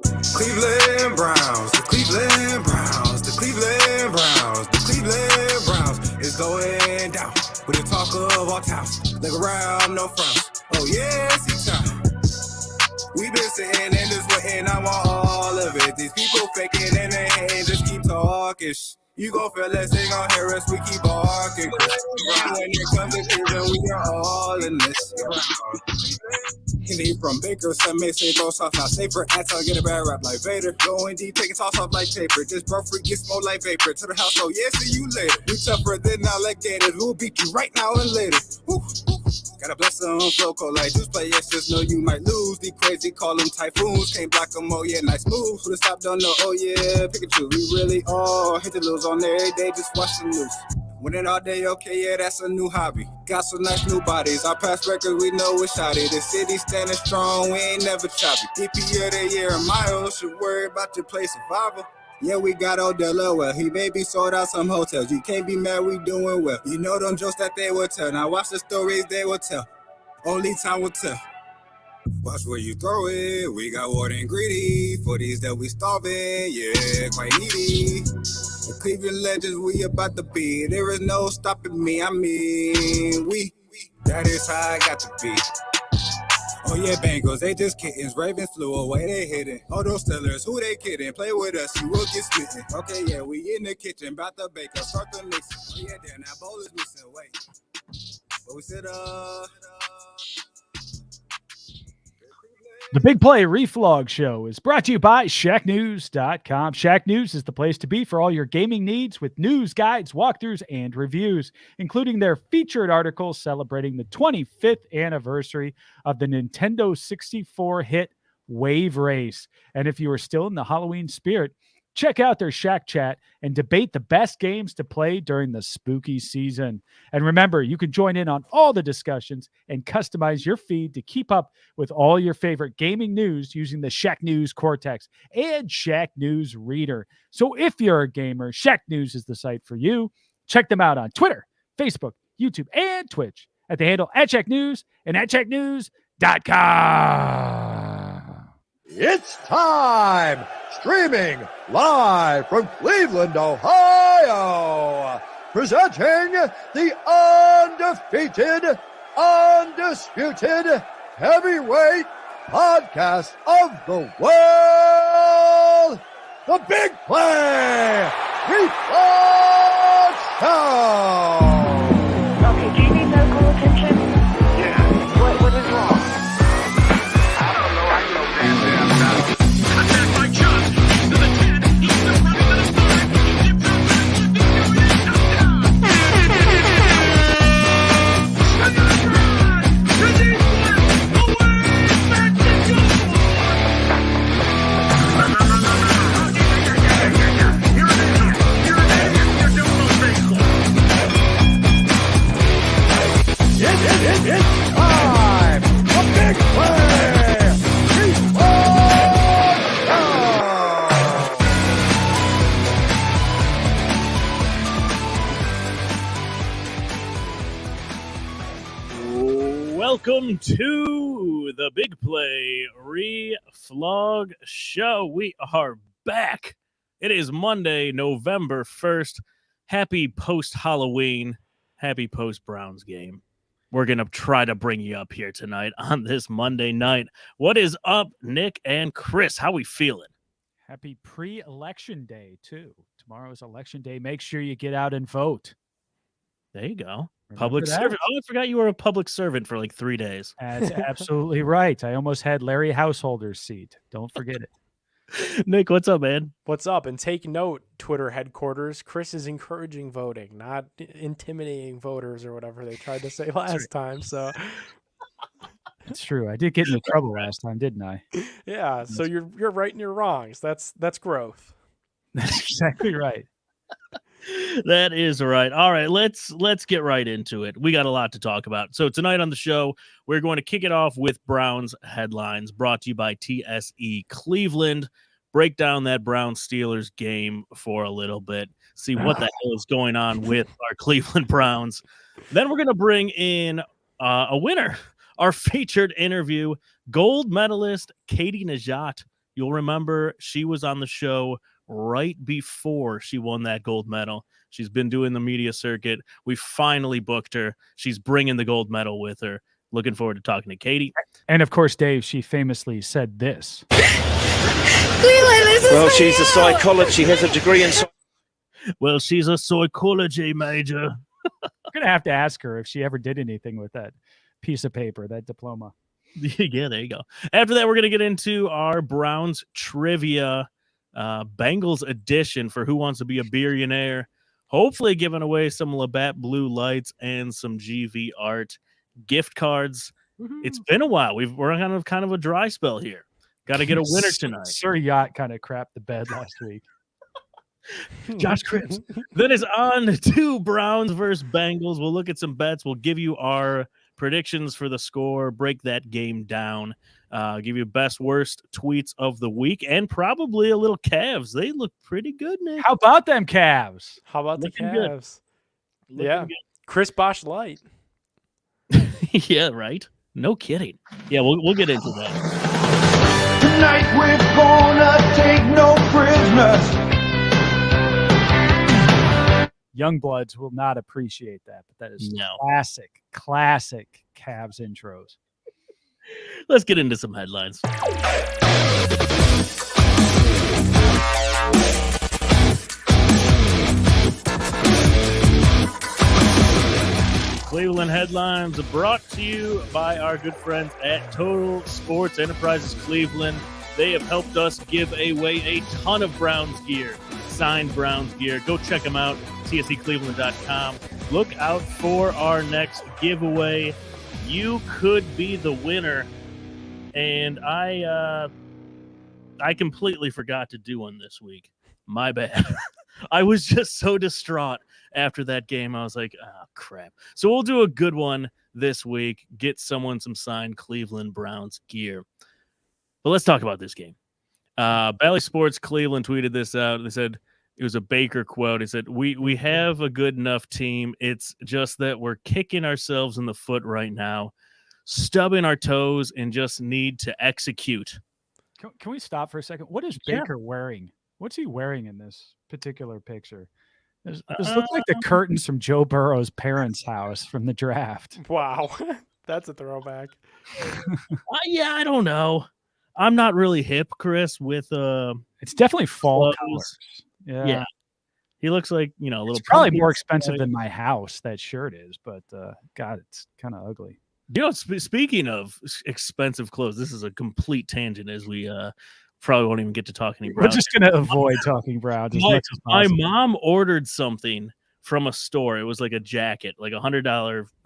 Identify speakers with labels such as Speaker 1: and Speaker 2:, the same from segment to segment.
Speaker 1: Cleveland Browns, the Cleveland Browns, the Cleveland Browns, the Cleveland Browns is going down. With the talk of all towns, look around, no frowns. Oh yeah, see time. We been sitting in this way and I want all of it. These people faking and they ain't just keep talking. You gon' feel us, they gon' hear us, we keep barking. When it comes to Cleveland, we are all in this. He from Baker, some may say bro soft, not safer. Anton get a bad rap like Vader. Going deep, taking toss off like paper. This bro freak get smoke like vapor. To the house, oh yeah, see you later. We tougher than alligators. We'll beat you right now and later. Woo. Got a blessing on flow cold like juice play. Yes, just know you might lose. Be crazy, call them typhoons. Can't block them, oh yeah, nice moves. Who the stop don't know, oh yeah, Pikachu. We really all hit the lose on every day, just watch them loose. Winning all day, okay, yeah, that's a new hobby. Got some nice new bodies. Our past records, we know it's shoddy. The city standing strong, we ain't never choppy. DP of the year, Miles should worry about your play survival. Yeah, we got Odell well. He maybe sold out some hotels. You can't be mad, we doing well. You know them jokes that they will tell. Now watch the stories they will tell. Only time will tell. Watch where you throw it. We got water and greedy. For these that we starving, yeah, quite needy. The Cleveland Legends, we about to be. There is no stopping me. I mean, we. That is how I got to be. Oh yeah, Bangles, they just kittens. Ravens flew away, they hidden. Oh, those Steelers, who they kidding? Play with us, you will get smitten. Okay, yeah, we in the kitchen, bout to bake up, start the mix. Oh yeah, damn, that bowl is missing. Wait, but we said
Speaker 2: The Big Play Reflog Show is brought to you by ShackNews.com. Shack News is the place to be for all your gaming needs with news, guides, walkthroughs, and reviews, including their featured articles celebrating the 25th anniversary of the Nintendo 64 hit Wave Race. And if you are still in the Halloween spirit, check out their Shack Chat and debate the best games to play during the spooky season. And remember, you can join in on all the discussions and customize your feed to keep up with all your favorite gaming news using the Shack News Cortex and Shack News Reader. So if you're a gamer, Shack News is the site for you. Check them out on Twitter, Facebook, YouTube, and Twitch at the handle @ShackNews and @ShackNews.com.
Speaker 3: It's time! Streaming live from Cleveland, Ohio, presenting the undefeated, undisputed heavyweight podcast of the world, the Big Play Reflog Show.
Speaker 4: Okay, do you need medical attention?
Speaker 5: Yeah.
Speaker 4: What is wrong?
Speaker 5: I don't know. I know damn now. Attack by Chuck. To the 10. He's still running to the start. Keep going.
Speaker 3: It's time! The Big Play! Reflog Show!
Speaker 6: Welcome to the Big Play Reflog Show. We are back. It is Monday, November 1st. Happy post-Halloween. Happy post-Browns game. We're going to try to bring you up here tonight on this Monday night. What is up, Nick and Chris? How we feeling?
Speaker 2: Happy pre-election day, too. Tomorrow is election day. Make sure you get out and vote.
Speaker 6: There you go.
Speaker 2: Remember
Speaker 6: Public
Speaker 2: that?
Speaker 6: servant. Oh, I forgot you were a public servant for like 3 days.
Speaker 2: That's absolutely right. I almost had Larry Householder's seat. Don't forget it.
Speaker 6: Nick, what's up, man?
Speaker 7: What's up? And take note, Twitter headquarters, Chris is encouraging voting, not intimidating voters or whatever they tried to say last time. So
Speaker 2: It's true. I did get into trouble last time, didn't I?
Speaker 7: yeah, so you're right and you're wrong. So that's growth.
Speaker 2: That's exactly right.
Speaker 6: That is right. All right, let's get right into it. We got a lot to talk about. So tonight on the show, we're going to kick it off with Browns headlines brought to you by TSE Cleveland. Break down that Browns Steelers game for a little bit. See what the hell is going on with our Cleveland Browns. Then we're going to bring in a winner, our featured interview, gold medalist Katie Nageotte. You'll remember she was on the show right before she won that gold medal. She's been doing the media circuit. We finally booked her. She's bringing the gold medal with her. Looking forward to talking to Katie.
Speaker 2: And of course, Dave, she famously said this.
Speaker 8: Well, she's a psychologist. She has a degree in
Speaker 6: Well, she's a psychology major.
Speaker 2: I'm going to have to ask her if she ever did anything with that piece of paper, that diploma.
Speaker 6: Yeah, there you go. After that, we're going to get into our Browns trivia Bangles edition for Who Wants to Be a Billionaire. Hopefully giving away some Labatt Blue Lights and some GV Art gift cards. It's been a while. We're on kind of a dry spell here. Got to get a winner tonight.
Speaker 2: Sir Yacht kind of crapped the bed last week.
Speaker 6: Josh Cripps. Then it's on to Browns versus Bengals. We'll look at some bets. We'll give you our predictions for the score, break that game down, give you best worst tweets of the week, and probably a little Cavs. They look pretty good, Nick.
Speaker 2: How about them Cavs?
Speaker 7: How about
Speaker 6: Looking
Speaker 7: the
Speaker 6: good.
Speaker 7: Cavs?
Speaker 6: Looking
Speaker 7: Yeah.
Speaker 6: good.
Speaker 7: Chris Bosh light.
Speaker 6: Yeah, right. No kidding. Yeah, we'll get into that.
Speaker 3: Tonight we're gonna take no prisoners.
Speaker 2: Youngbloods will not appreciate that, but that is
Speaker 6: No.
Speaker 2: classic Cavs intros.
Speaker 6: Let's get into some headlines. Cleveland headlines brought to you by our good friends at Total Sports Enterprises Cleveland. They have helped us give away a ton of Browns gear, signed Browns gear. Go check them out, tsecleveland.com. Look out for our next giveaway. You could be the winner. And I completely forgot to do one this week. My bad. I was just so distraught after that game. I was like, oh, crap. So we'll do a good one this week. Get someone some signed Cleveland Browns gear. But let's talk about this game. Bally Sports Cleveland tweeted this out. They said it was a Baker quote. He said, we have a good enough team. It's just that we're kicking ourselves in the foot right now, stubbing our toes, and just need to execute.
Speaker 2: Can we stop for a second? What is
Speaker 6: Yeah.
Speaker 2: Baker wearing? What's he wearing in this particular picture? This looks like the curtains from Joe Burrow's parents' house from the draft.
Speaker 7: Wow. That's a throwback.
Speaker 6: Yeah, I don't know. I'm not really hip, Chris, with
Speaker 2: It's definitely fall
Speaker 6: clothes.
Speaker 2: colors.
Speaker 6: Yeah. He looks like, a little.
Speaker 2: It's probably
Speaker 6: pumpkin
Speaker 2: more expensive
Speaker 6: spice.
Speaker 2: than my house, that shirt is, but God, it's kind of ugly.
Speaker 6: Speaking of expensive clothes, this is a complete tangent as we probably won't even get to talk any
Speaker 2: We're
Speaker 6: Browns.
Speaker 2: just going to avoid talking Browns as much as
Speaker 6: My
Speaker 2: possible.
Speaker 6: mom ordered something from a store. It was like a jacket, like $100,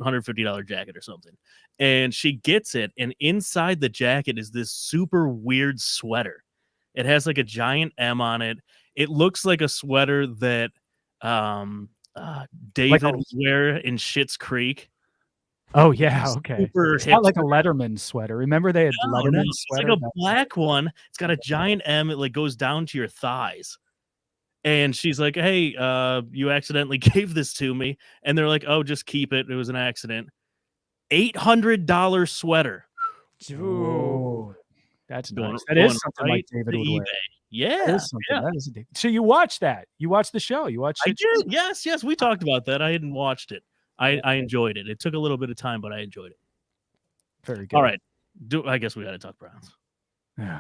Speaker 6: $150 jacket or something. And she gets it, and inside the jacket is this super weird sweater. It has like a giant M on it. It looks like a sweater that David would wear in Schitt's Creek.
Speaker 2: Oh, yeah, okay.
Speaker 6: Super
Speaker 2: It's not like a
Speaker 6: hipster.
Speaker 2: Letterman sweater. Remember they had
Speaker 6: No,
Speaker 2: Letterman
Speaker 6: it's
Speaker 2: sweater?
Speaker 6: like a black one. It's got a giant M. It like goes down to your thighs. And she's like, hey, you accidentally gave this to me. And they're like, oh, just keep it. It was an accident. $800 sweater.
Speaker 2: Oh, that's
Speaker 6: Going-
Speaker 2: nice. That
Speaker 6: going
Speaker 2: is something like
Speaker 6: right
Speaker 2: David
Speaker 6: to
Speaker 2: would wear.
Speaker 6: eBay.
Speaker 2: That
Speaker 6: Yeah.
Speaker 2: is something.
Speaker 6: Yeah.
Speaker 2: That is a so you watched that. You watched the show. You watched
Speaker 6: I
Speaker 2: it.
Speaker 6: did. Yes. We talked about that. I hadn't watched it. I enjoyed it. It took a little bit of time, but I enjoyed it.
Speaker 2: Very good.
Speaker 6: All right. I guess we got to talk Browns.
Speaker 2: Yeah.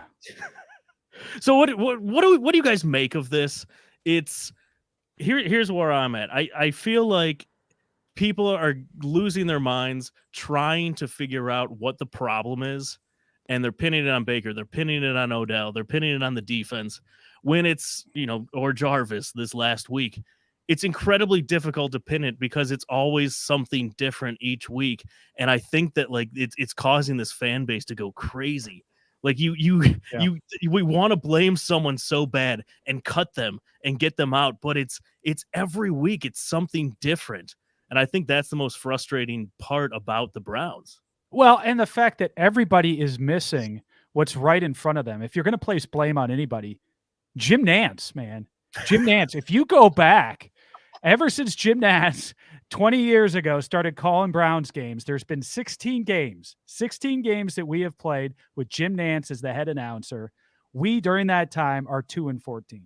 Speaker 6: So what do you guys make of this? It's here's where I'm at. I feel like people are losing their minds trying to figure out what the problem is, and they're pinning it on Baker, they're pinning it on Odell, they're pinning it on the defense when it's, or Jarvis this last week. It's incredibly difficult to pin it because it's always something different each week. And I think that like it's causing this fan base to go crazy. Like we want to blame someone so bad and cut them and get them out, but it's every week it's something different. And I think that's the most frustrating part about the Browns.
Speaker 2: Well, and the fact that everybody is missing what's right in front of them. If you're going to place blame on anybody, Jim Nantz, man. Jim Nantz, if you go back, ever since Jim Nantz 20 years ago started calling Browns games, there's been 16 games that we have played with Jim Nantz as the head announcer We during that time are 2-14.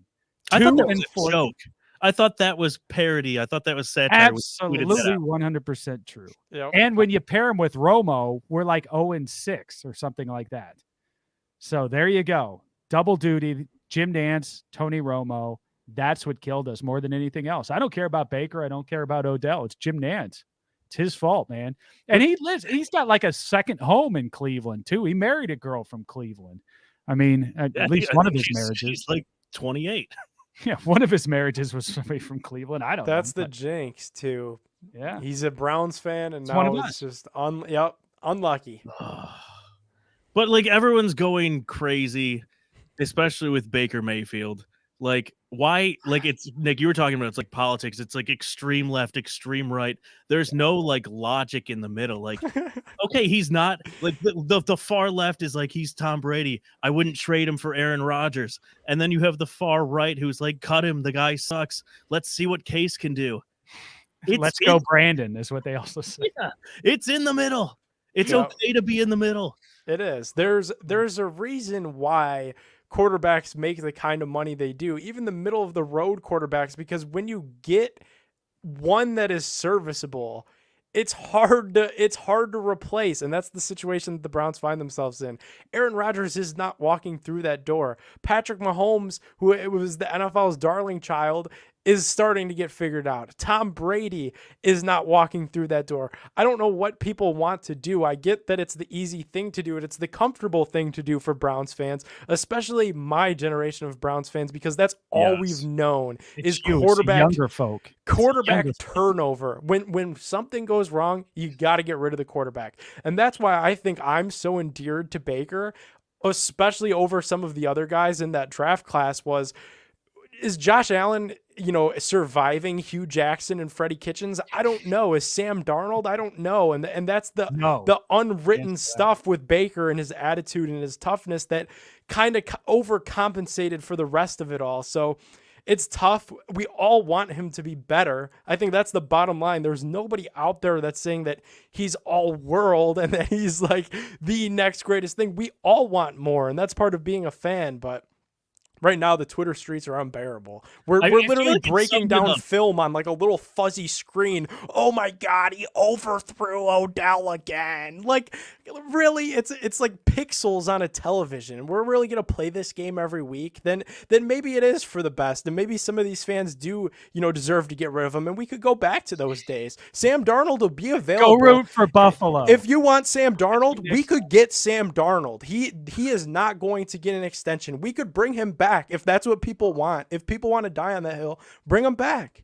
Speaker 6: I thought that was
Speaker 2: 2-14.
Speaker 6: a joke. I thought that was parody. I thought that was satire. We tweeted that
Speaker 2: Absolutely
Speaker 6: out.
Speaker 2: 100% true.
Speaker 7: Yep.
Speaker 2: And when you pair him with Romo, we're like 0-6 or something like that. So there you go. Double duty, Jim Nance, Tony Romo. That's what killed us more than anything else. I don't care about Baker. I don't care about Odell. It's Jim Nance. It's his fault, man. And he's got like a second home in Cleveland too. He married a girl from Cleveland. I mean, at least one of his marriages.
Speaker 6: She's like 28.
Speaker 2: Yeah, one of his marriages was somebody from Cleveland. I don't know.
Speaker 7: That's the jinx too.
Speaker 2: Yeah.
Speaker 7: He's a Browns fan, and
Speaker 2: one
Speaker 7: now
Speaker 2: of
Speaker 7: it's just unlucky.
Speaker 6: But like everyone's going crazy, especially with Baker Mayfield. Like, why? Like, it's Nick, you were talking about it's like politics. It's like extreme left, extreme right. There's no like logic in the middle. Like, okay, he's not like the far left is like he's Tom Brady. I wouldn't trade him for Aaron Rodgers. And then you have the far right who's like, cut him. The guy sucks. Let's see what Case can do.
Speaker 2: Let's go, Brandon, is what they also say.
Speaker 6: Yeah, it's in the middle. It's okay to be in the middle.
Speaker 7: It is. There's a reason why quarterbacks make the kind of money they do, even the middle of the road quarterbacks, because when you get one that is serviceable, it's hard to replace, and that's the situation that the Browns find themselves in. Aaron Rodgers is not walking through that door. Patrick Mahomes, who was the NFL's darling child, is starting to get figured out. Tom Brady is not walking through that door. I don't know what people want to do. I get that it's the easy thing to do. It's the comfortable thing to do for Browns fans, especially my generation of Browns fans, because that's all we've known is
Speaker 2: younger folk.
Speaker 7: Quarterback turnover. When something goes wrong, you got to get rid of the quarterback. And that's why I think I'm so endeared to Baker, especially over some of the other guys in that draft class. Is Josh Allen, surviving Hugh Jackson and Freddie Kitchens? I don't know. Is Sam Darnold? I don't know. And that's the unwritten stuff with Baker and his attitude and his toughness that kind of overcompensated for the rest of it all. So it's tough. We all want him to be better. I think that's the bottom line. There's nobody out there that's saying that he's all world and that he's like the next greatest thing. We all want more, and that's part of being a fan, but right now, the Twitter streets are unbearable. We're literally like breaking down film on like a little fuzzy screen. Oh my God, he overthrew Odell again. Like, really, it's like pixels on a television. We're really gonna play this game every week. Then maybe it is for the best, and maybe some of these fans do deserve to get rid of him, and we could go back to those days. Sam Darnold will be available.
Speaker 2: Go root for Buffalo.
Speaker 7: If you want Sam Darnold, we could get Sam Darnold. He is not going to get an extension. We could bring him back if that's what people want. If people want to die on that hill, bring him back.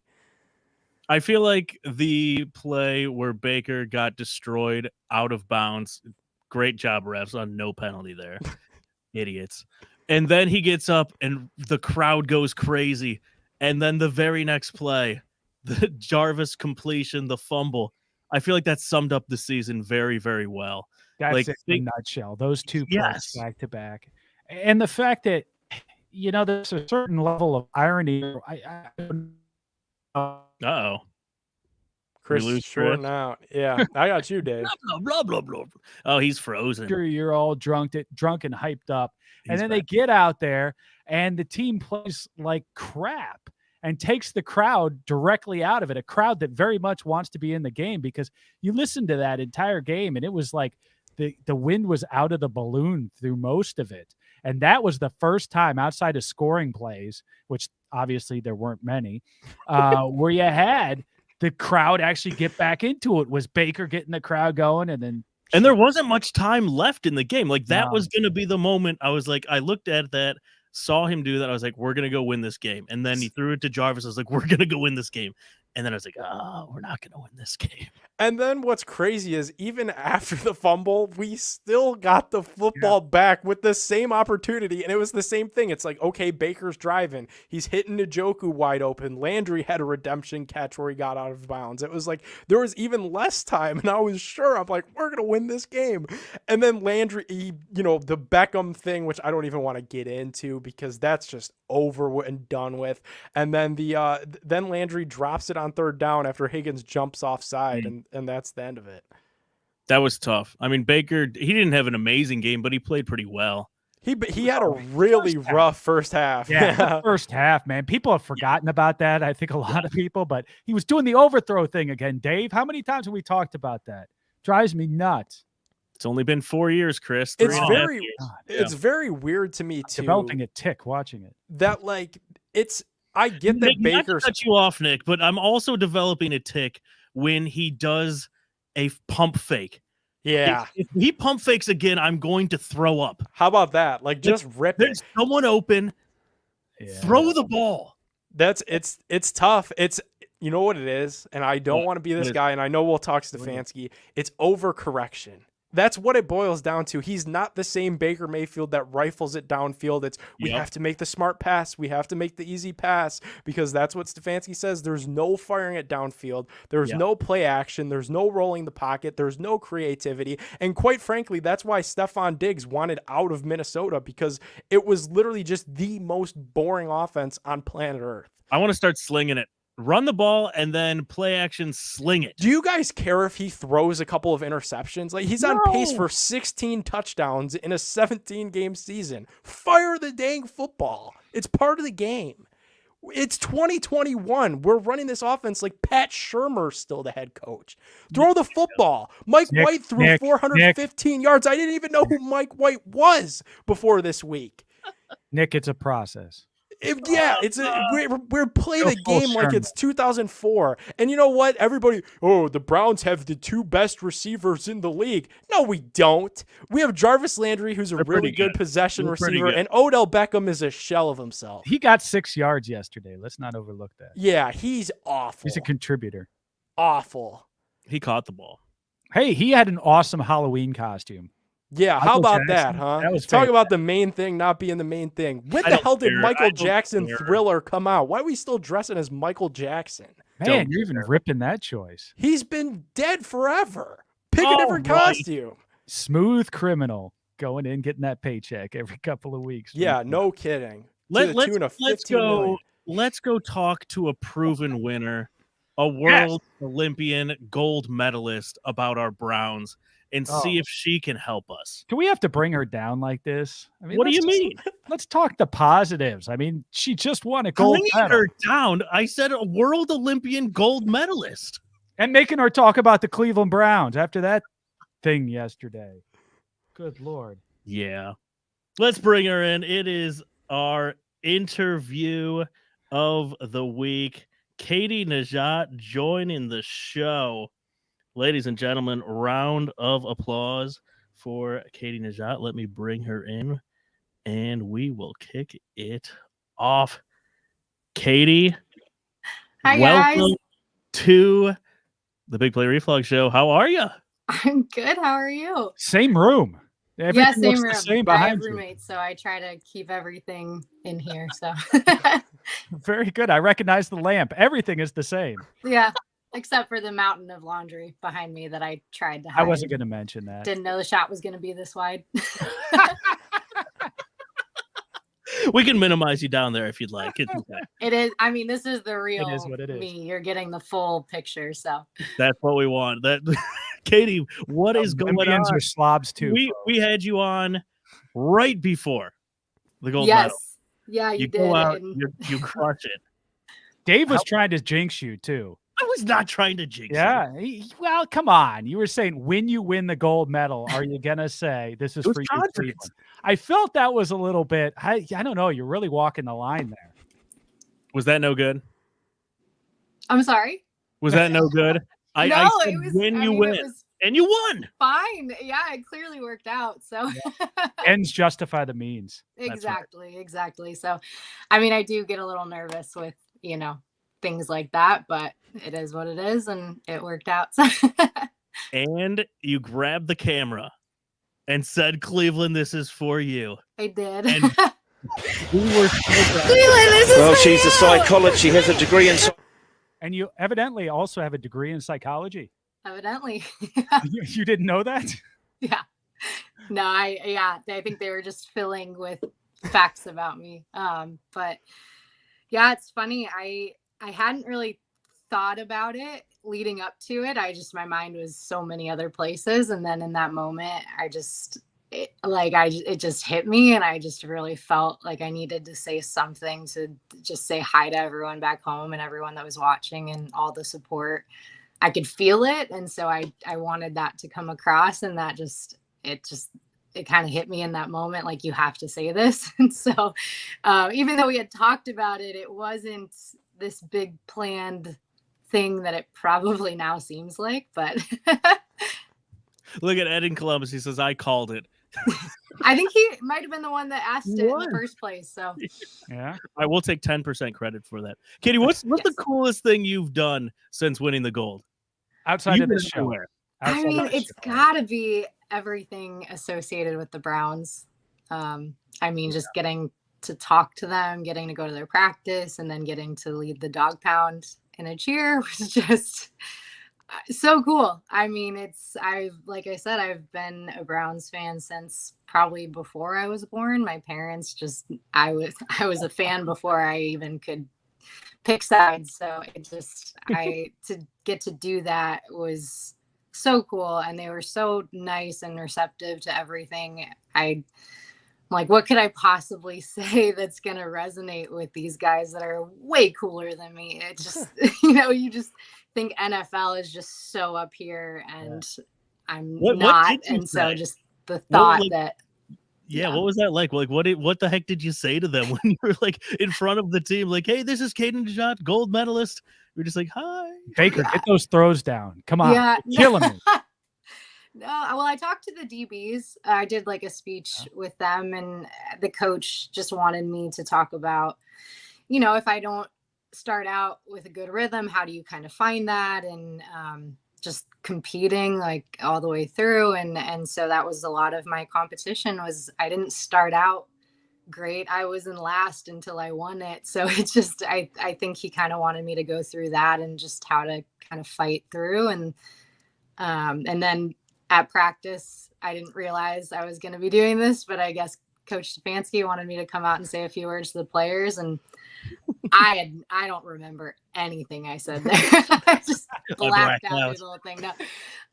Speaker 6: I feel like the play where Baker got destroyed out of bounds, great job, refs, on no penalty there. Idiots. And then he gets up and the crowd goes crazy. And then the very next play, the Jarvis completion, the fumble. I feel like that summed up the season very, very well.
Speaker 2: That's
Speaker 6: like,
Speaker 2: it in a nutshell. Those two plays back to back. And the fact that there's a certain level of irony.
Speaker 6: Uh-oh.
Speaker 7: Chris is shorting out. Yeah, I got you, Dave.
Speaker 6: blah, blah, blah, blah. Oh, he's frozen.
Speaker 2: You're all drunk and hyped up. And then they get out there, and the team plays like crap and takes the crowd directly out of it, a crowd that very much wants to be in the game, because you listen to that entire game, and it was like the wind was out of the balloon through most of it. And that was the first time outside of scoring plays, which obviously there weren't many, where you had the crowd actually get back into it. Was Baker getting the crowd going, and there wasn't much time left in the game. Like that was going to be the moment. I was like, I looked at that, saw him do that. I was like, we're going to go win this game. And then he threw it to Jarvis. I was like, we're going to go win this game. And then I was like, we're not going to win this game.
Speaker 7: And then what's crazy is even after the fumble, we still got the football back with the same opportunity. And it was the same thing. It's like, okay, Baker's driving. He's hitting Najoku wide open. Landry had a redemption catch where he got out of bounds. It was like there was even less time. And I was sure, I'm like, we're going to win this game. And then Landry, the Beckham thing, which I don't even want to get into because that's just over and done with. And then then Landry drops it on third down after Higgins jumps offside, and that's the end of it.
Speaker 6: That was tough. I mean, Baker, he didn't have an amazing game, but he played pretty well.
Speaker 7: He had a really rough first half.
Speaker 2: Yeah, the first half, man. People have forgotten about that. I think a lot of people, but he was doing the overthrow thing again. Dave, how many times have we talked about that? Drives me nuts.
Speaker 6: It's only been 4 years, Chris.
Speaker 7: It's
Speaker 6: 3.5
Speaker 7: very,
Speaker 6: years.
Speaker 7: it's very weird to me too.
Speaker 2: Developing a tick watching it.
Speaker 7: That like I get that
Speaker 6: Nick, not to
Speaker 7: Baker's.
Speaker 6: cut you off, Nick, but I'm also developing a tick when he does a pump fake.
Speaker 7: Yeah.
Speaker 6: If he pump fakes again, I'm going to throw up.
Speaker 7: How about that? Like just rip it.
Speaker 6: There's someone open.
Speaker 2: Yeah.
Speaker 6: Throw the ball.
Speaker 7: It's tough. It's you know what it is, and I don't want to be this guy, and I know we'll talk Stefanski. It's overcorrection. That's what it boils down to. He's not the same Baker Mayfield that rifles it downfield. It's we have to make the smart pass. We have to make the easy pass because that's what Stefanski says. There's no firing it downfield. There's no play action. There's no rolling the pocket. There's no creativity. And quite frankly, that's why Stephon Diggs wanted out of Minnesota because it was literally just the most boring offense on planet Earth.
Speaker 6: I want to start slinging it. Run the ball and then play action, sling it.
Speaker 7: Do you guys care if he throws a couple of interceptions? Like he's on pace for 16 touchdowns in a 17-game season. Fire the dang football. It's part of the game. It's 2021. We're running this offense like Pat Shurmur's still the head coach. Throw the football. Mike White threw 415 yards. I didn't even know who Mike White was before this week.
Speaker 2: Nick, it's a process.
Speaker 7: We're playing the game like it's 2004. And you know what? Everybody, the Browns have the two best receivers in the league. No, we don't. We have Jarvis Landry, who's a really good possession receiver, and Odell Beckham is a shell of himself.
Speaker 2: He got 6 yards yesterday. Let's not overlook that.
Speaker 7: Yeah, he's awful.
Speaker 2: He's a contributor.
Speaker 7: Awful.
Speaker 6: He caught the ball.
Speaker 2: Hey, he had an awesome Halloween costume.
Speaker 7: Yeah, how about that, huh?
Speaker 2: That was
Speaker 7: Talk about the main thing not being the main thing. When the hell did Michael Jackson Thriller come out? Why are we still dressing as Michael Jackson?
Speaker 2: Man, you're even ripping that choice.
Speaker 7: He's been dead forever. Pick a different costume.
Speaker 2: Smooth criminal going in, getting that paycheck every couple of weeks.
Speaker 7: Yeah, no kidding.
Speaker 6: Let's go talk to a proven winner, a world Olympian gold medalist about our Browns. And see if she can help us.
Speaker 2: Do we have to bring her down like this? I mean,
Speaker 6: what do you mean?
Speaker 2: Let's talk the positives. I mean, she just won a gold medal.
Speaker 6: Bringing her down. I said a world Olympian gold medalist.
Speaker 2: And making her talk about the Cleveland Browns after that thing yesterday. Good Lord.
Speaker 6: Yeah. Let's bring her in. It is our interview of the week. Katie Nageotte joining the show. Ladies and gentlemen, round of applause for Katie Nageotte. Let me bring her in, and we will kick it off. Katie,
Speaker 9: hi,
Speaker 6: welcome
Speaker 9: guys.
Speaker 6: to the Big Play Reflux Show. How are you?
Speaker 9: I'm good. How are you?
Speaker 2: Same room.
Speaker 9: Yeah, same room.
Speaker 2: Same
Speaker 9: I have
Speaker 2: behind
Speaker 9: roommates, so I try to keep everything in here. So
Speaker 2: very good. I recognize the lamp. Everything is the same.
Speaker 9: Yeah. Except for the mountain of laundry behind me that I tried to hide.
Speaker 2: I wasn't going to mention that.
Speaker 9: Didn't know the shot was going to be this wide.
Speaker 6: We can minimize you down there if you'd like. It's okay.
Speaker 9: It is. I mean, this is the real
Speaker 2: It is what it is.
Speaker 9: me. You're getting the full picture. So
Speaker 6: That's what we want. That, Katie, what is going
Speaker 2: Olympians
Speaker 6: on?
Speaker 2: are slobs too.
Speaker 6: We had you on right before the gold
Speaker 9: yes.
Speaker 6: medal.
Speaker 9: Yeah, you did.
Speaker 6: Go out,
Speaker 9: and
Speaker 6: you crush it.
Speaker 2: Dave was trying to jinx you too.
Speaker 6: I was not trying to jinx
Speaker 2: Yeah.
Speaker 6: you.
Speaker 2: Well, come on. You were saying when you win the gold medal, are you going to say this is
Speaker 6: It was
Speaker 2: for you,
Speaker 6: confidence.
Speaker 2: Cleveland? I felt that was a little bit, I don't know. You're really walking the line there.
Speaker 6: Was that no good?
Speaker 9: I'm sorry.
Speaker 6: Was that no good? I said
Speaker 9: it was
Speaker 6: when
Speaker 9: I
Speaker 6: you
Speaker 9: mean,
Speaker 6: win,
Speaker 9: it was
Speaker 6: and you won.
Speaker 9: fine. Yeah, it clearly worked out. So
Speaker 2: Ends justify the means. That's right.
Speaker 9: exactly. So, I mean, I do get a little nervous with, things like that, but it is what it is, and it worked out.
Speaker 6: And you grabbed the camera and said, "Cleveland, this is for you."
Speaker 9: I did.
Speaker 6: And we were so proud.
Speaker 8: Well, she's a psychologist. She has a degree in.
Speaker 2: And you evidently also have a degree in psychology.
Speaker 9: Evidently.
Speaker 2: You didn't know that?
Speaker 9: Yeah. No, I think they were just filling with facts about me. But yeah, it's funny. I hadn't really thought about it leading up to it. My mind was so many other places. And then in that moment, it just hit me, and I just really felt like I needed to say something to just say hi to everyone back home and everyone that was watching and all the support. I could feel it, and so I wanted that to come across, and that it kind of hit me in that moment, like, you have to say this. And so even though we had talked about it, it wasn't this big planned thing that it probably now seems like. But
Speaker 6: Look at Ed in Columbus. He says, I called it.
Speaker 9: I think he might have been the one that asked it in the first place. So
Speaker 2: Yeah.
Speaker 6: I will take 10% credit for that. Katie, what's the coolest thing you've done since winning the gold?
Speaker 2: Outside
Speaker 6: You've
Speaker 2: of
Speaker 6: been
Speaker 2: this show.
Speaker 6: everywhere.
Speaker 9: I mean, it's got to be everything associated with the Browns. I mean, just getting to talk to them, getting to go to their practice, and then getting to lead the dog pound in a cheer was just so cool. I mean, like I said, I've been a Browns fan since probably before I was born. My parents I was a fan before I even could pick sides. So to get to do that was so cool. And they were so nice and receptive to everything. I'm like, what could I possibly say that's going to resonate with these guys that are way cooler than me? It just, you just think NFL is just so up here, and I'm not. And so just the thought that.
Speaker 6: Yeah, what was that like? Like, what the heck did you say to them when you were like in front of the team? Like, hey, this is Caden Nageotte, gold medalist. We're just like, hi.
Speaker 2: Baker, get those throws down. Come on.
Speaker 9: Yeah.
Speaker 2: You're killing me.
Speaker 9: No, well, I talked to the DBs. I did like a speech with them, and the coach just wanted me to talk about, if I don't start out with a good rhythm, how do you kind of find that? And just competing like all the way through. And so that was a lot of my competition. Was I didn't start out great. I was in last until I won it. So it's just, I think he kind of wanted me to go through that and just how to kind of fight through. And then at practice, I didn't realize I was going to be doing this, but I guess Coach Stefanski wanted me to come out and say a few words to the players. And I don't remember anything I said there. I just blacked out the whole thing. No,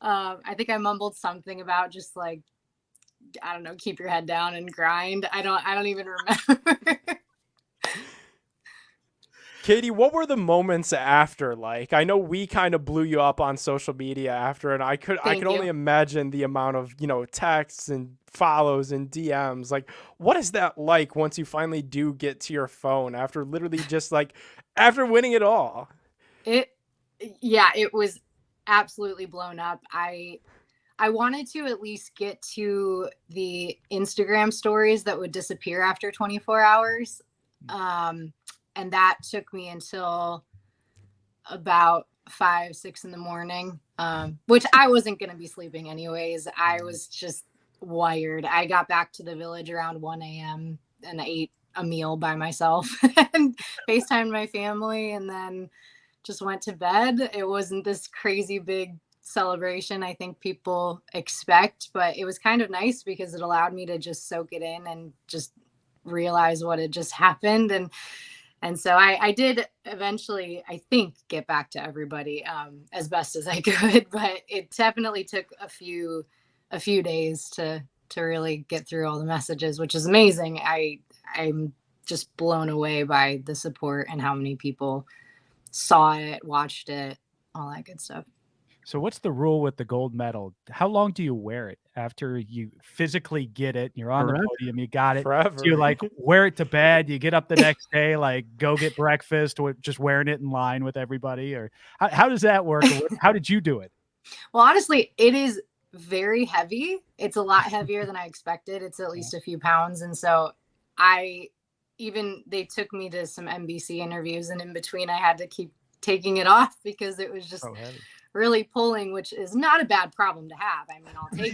Speaker 9: I think I mumbled something about just like, I don't know, keep your head down and grind. I don't even remember.
Speaker 7: Katie, what were the moments after like? I know we kind of blew you up on social media after, and I could only imagine the amount of, texts and follows and DMs. Like, what is that like once you finally do get to your phone after literally just like after winning it all?
Speaker 9: It was absolutely blown up. I wanted to at least get to the Instagram stories that would disappear after 24 hours. And that took me until about 5, 6 in the morning, which I wasn't going to be sleeping anyways. I was just wired. I got back to the village around 1 a.m. and I ate a meal by myself and FaceTimed my family, and then just went to bed. It wasn't this crazy big celebration I think people expect, but it was kind of nice because it allowed me to just soak it in and just realize what had just happened. And so I did eventually, I think, get back to everybody as best as I could, but it definitely took a few days to really get through all the messages, which is amazing. I'm just blown away by the support and how many people saw it, watched it, all that good stuff.
Speaker 2: So what's the rule with the gold medal? How long do you wear it after you physically get it? You're on the podium, you got it.
Speaker 7: Forever.
Speaker 2: So you like wear it to bed, you get up the next day, like go get breakfast, or just wearing it in line with everybody? Or how does that work? How did you do it?
Speaker 9: Well, honestly, it is very heavy. It's a lot heavier than I expected. It's at least a few pounds. And so they took me to some NBC interviews, and in between I had to keep taking it off because it was just really pulling, which is not a bad problem to have. I mean, I'll take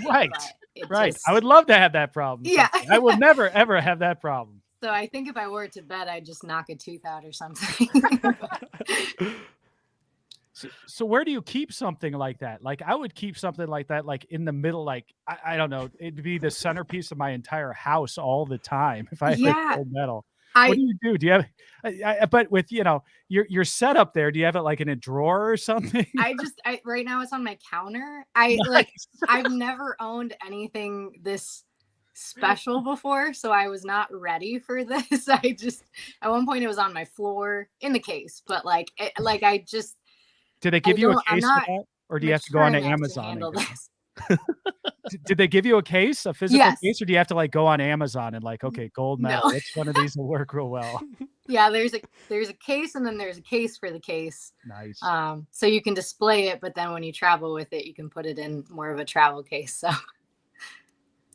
Speaker 9: it. Right.
Speaker 2: I would love to have that problem.
Speaker 9: Yeah.
Speaker 2: I will never, ever have that problem.
Speaker 9: So I think if I wore it to bed, I'd just knock a tooth out or something.
Speaker 2: So where do you keep something like that? Like I would keep something like that, like in the middle, like, I don't know, it'd be the centerpiece of my entire house all the time if I had a gold medal. What do you do? Do you have, but with, your setup there, do you have it like in a drawer or something?
Speaker 9: Right now it's on my counter. I've never owned anything this special before, so I was not ready for this. I just at one point it was on my floor in the case, but like I just
Speaker 2: Did they give you a
Speaker 9: I'm
Speaker 2: case for
Speaker 9: not
Speaker 2: that, or do you have to go on
Speaker 9: mature enough to
Speaker 2: Amazon?
Speaker 9: handle
Speaker 2: And
Speaker 9: this.
Speaker 2: did they give you a case, a physical
Speaker 9: Yes.
Speaker 2: case, or do you have to like go on Amazon and like, okay, gold
Speaker 9: No.
Speaker 2: medal, which one of these will work real well?
Speaker 9: Yeah, there's a case, and then there's a case for the case.
Speaker 2: Nice.
Speaker 9: So you can display it, but then when you travel with it, you can put it in more of a travel case. So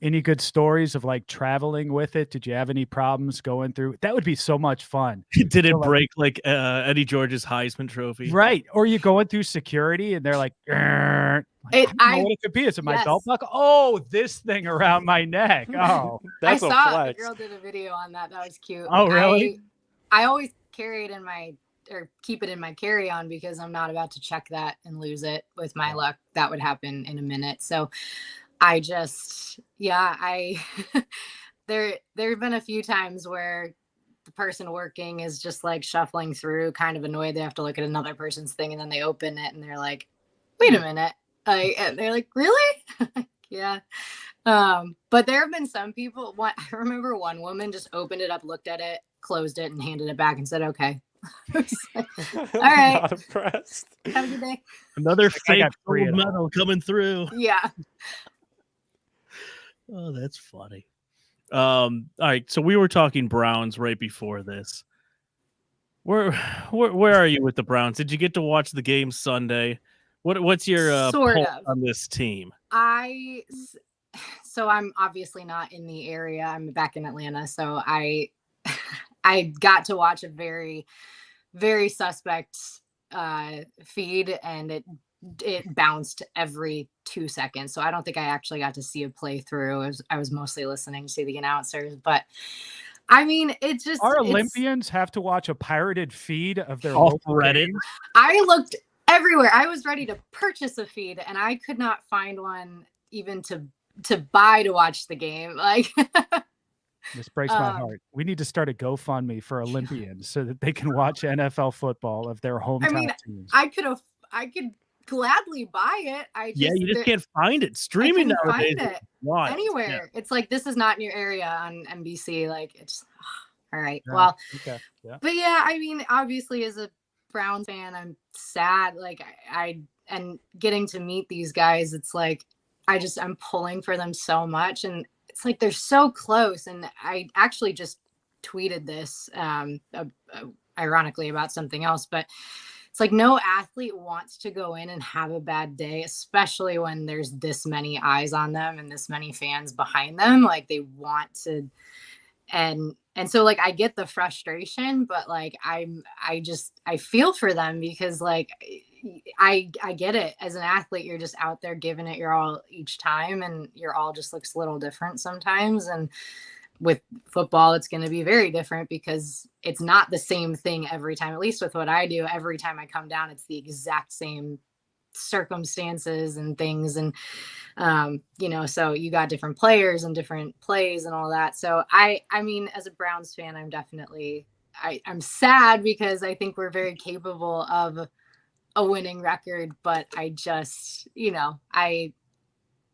Speaker 2: Any good stories of like traveling with it? Did you have any problems going through? That would be so much fun.
Speaker 6: Did it
Speaker 2: So, like-
Speaker 6: break like Eddie George's Heisman Trophy?
Speaker 2: Right. Or you going through security and they're like, "Grr." I don't know what it could be. Is it my
Speaker 9: yes.
Speaker 2: belt buckle? Oh, this thing around my neck. Oh,
Speaker 7: That's
Speaker 9: I
Speaker 7: a
Speaker 9: saw
Speaker 7: flex.
Speaker 9: the girl did a video on that. That was cute.
Speaker 2: Oh, really?
Speaker 9: I always carry it in my or keep it in my carry-on because I'm not about to check that and lose it. With my luck, that would happen in a minute. So I just, there have been a few times where the person working is just like shuffling through, kind of annoyed. They have to look at another person's thing, and then they open it and they're like, wait a minute. And they're like, really? Yeah. But there have been some people, I remember one woman just opened it up, looked at it, closed it, and handed it back and said, okay. All right.
Speaker 7: Not impressed.
Speaker 9: Have a good day.
Speaker 6: Another
Speaker 2: I
Speaker 6: fake
Speaker 2: got three
Speaker 6: gold
Speaker 2: of them.
Speaker 6: medal coming through.
Speaker 9: Yeah.
Speaker 6: Oh, that's funny. All right, so we were talking Browns right before this. Where are you with the Browns? Did you get to watch the game Sunday? What's your
Speaker 9: Sort
Speaker 6: pulse
Speaker 9: of.
Speaker 6: on this team?
Speaker 9: So I'm obviously not in the area. I'm back in Atlanta, so I got to watch a very, very suspect feed, and it bounced every 2 seconds. So I don't think I actually got to see a playthrough. I was mostly listening to the announcers, but I mean, it's just
Speaker 2: our Olympians have to watch a pirated feed of their
Speaker 6: Off
Speaker 2: local
Speaker 6: Reddit.
Speaker 2: games?
Speaker 9: I looked everywhere. I was ready to purchase a feed, and I could not find one even to buy to watch the game. Like,
Speaker 2: This breaks my heart. We need to start a GoFundMe for Olympians so that they can watch NFL football of their hometown teams.
Speaker 9: I could gladly buy it.
Speaker 6: You just can't find it. Streaming nowadays.
Speaker 9: Find it
Speaker 6: wild.
Speaker 9: anywhere.
Speaker 6: Yeah.
Speaker 9: It's like, this is not in your area on NBC. Like, it's all right.
Speaker 2: Yeah.
Speaker 9: Well,
Speaker 2: Okay. Yeah.
Speaker 9: but yeah, I mean, obviously as a Browns fan, I'm sad. Like and getting to meet these guys, it's like, I'm pulling for them so much. And it's like, they're so close. And I actually just tweeted this, ironically, about something else, but it's like, no athlete wants to go in and have a bad day, especially when there's this many eyes on them and this many fans behind them. Like, they want to, and so like, I get the frustration, but like, I feel for them because like, I get it. As an athlete, you're just out there giving it your all each time, and your all just looks a little different sometimes. And with football, it's going to be very different because it's not the same thing every time. At least with what I do, every time I come down, it's the exact same circumstances and things. And, so you got different players and different plays and all that. So I mean, as a Browns fan, I'm definitely, I'm sad because I think we're very capable of a winning record, but I just,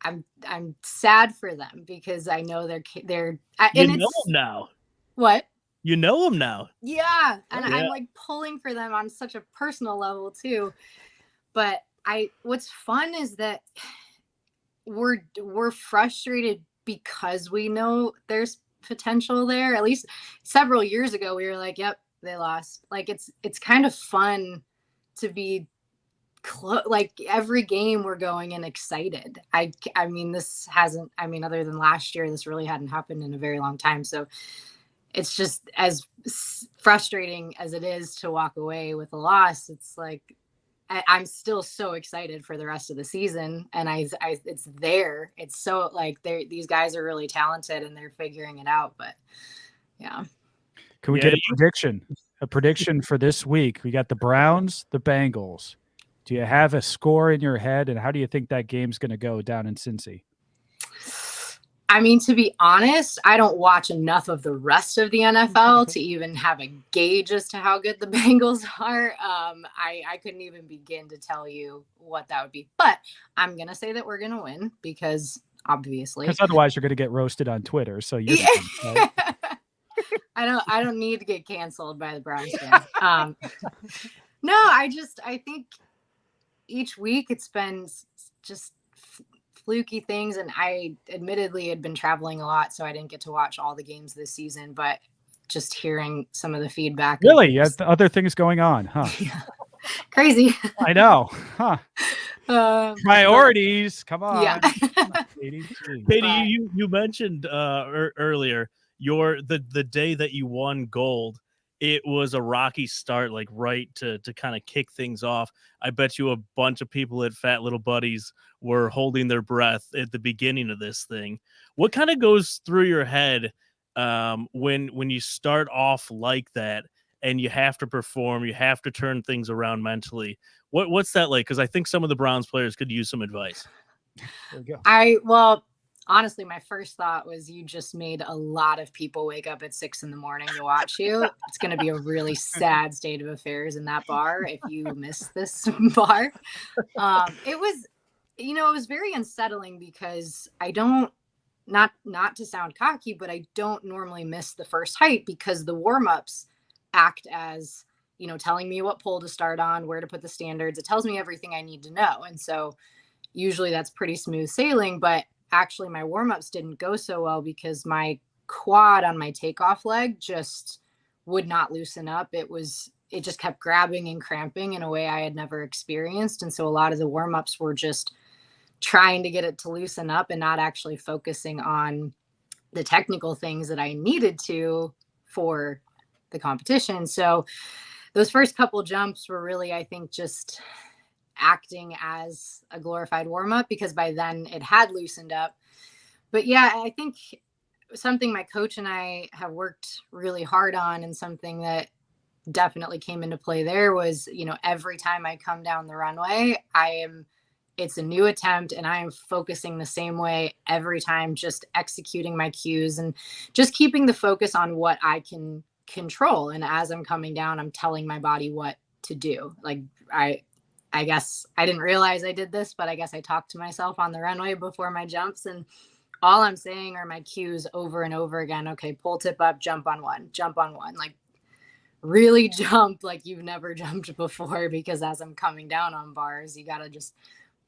Speaker 9: I'm sad for them because I know they're
Speaker 6: You know them now.
Speaker 9: What?
Speaker 6: You know them now.
Speaker 9: Yeah. And
Speaker 6: Yeah.
Speaker 9: I'm like pulling for them on such a personal level too. But what's fun is that we're frustrated because we know there's potential there. At least several years ago, we were like, yep, they lost. Like, it's kind of fun to be like every game we're going in excited. I mean, this hasn't, other than last year, this really hadn't happened in a very long time. So it's just as frustrating as it is to walk away with a loss. It's like, I'm still so excited for the rest of the season. And it's there. It's so like, these guys are really talented and they're figuring it out, but yeah.
Speaker 2: Can we get a prediction? A prediction for this week? We got the Browns, the Bengals. Do you have a score in your head, and how do you think that game's going to go down in Cincy?
Speaker 9: I mean, to be honest, I don't watch enough of the rest of the NFL to even have a gauge as to how good the Bengals are. I couldn't even begin to tell you what that would be, but I'm going to say that we're going to win because obviously.
Speaker 2: Because otherwise you're going to get roasted on Twitter. So you're
Speaker 9: Yeah. I don't need to get canceled by the Browns fans. No, I think each week it's been just fluky things, and I admittedly had been traveling a lot, so I didn't get to watch all the games this season, but just hearing some of the feedback.
Speaker 2: Really? You have other things going on, huh?
Speaker 9: Yeah. Crazy.
Speaker 2: I know. Huh. Priorities. Come on.
Speaker 9: Yeah.
Speaker 6: Katie, you mentioned earlier the day that you won gold. It was a rocky start, like right to kind of kick things off. I bet you a bunch of people at Fat Little Buddies were holding their breath at the beginning of this thing. What kind of goes through your head when you start off like that and you have to perform, you have to turn things around mentally? What's that like? Because I think some of the Browns players could use some advice.
Speaker 2: There you go.
Speaker 9: Well, honestly, my first thought was you just made a lot of people wake up at 6 a.m. to watch you. It's going to be a really sad state of affairs in that bar if you miss this bar. It was very unsettling because I don't, not to sound cocky, but I don't normally miss the first height because the warm-ups act as, telling me what pole to start on, where to put the standards. It tells me everything I need to know. And so usually that's pretty smooth sailing, but actually my warm-ups didn't go so well because my quad on my takeoff leg just would not loosen up. It just kept grabbing and cramping in a way I had never experienced. And so a lot of the warm-ups were just trying to get it to loosen up and not actually focusing on the technical things that I needed to for the competition. So those first couple jumps were really, I think, just acting as a glorified warm-up because by then it had loosened up. But yeah, I think something my coach and I have worked really hard on, and something that definitely came into play there was, every time I come down the runway, it's a new attempt and I am focusing the same way every time, just executing my cues and just keeping the focus on what I can control. And as I'm coming down, I'm telling my body what to do. Like I guess I didn't realize I did this, but I guess I talked to myself on the runway before my jumps, and all I'm saying are my cues over and over again. Okay, pull tip up, jump on one, like really jump like you've never jumped before, because as I'm coming down on bars, you got to just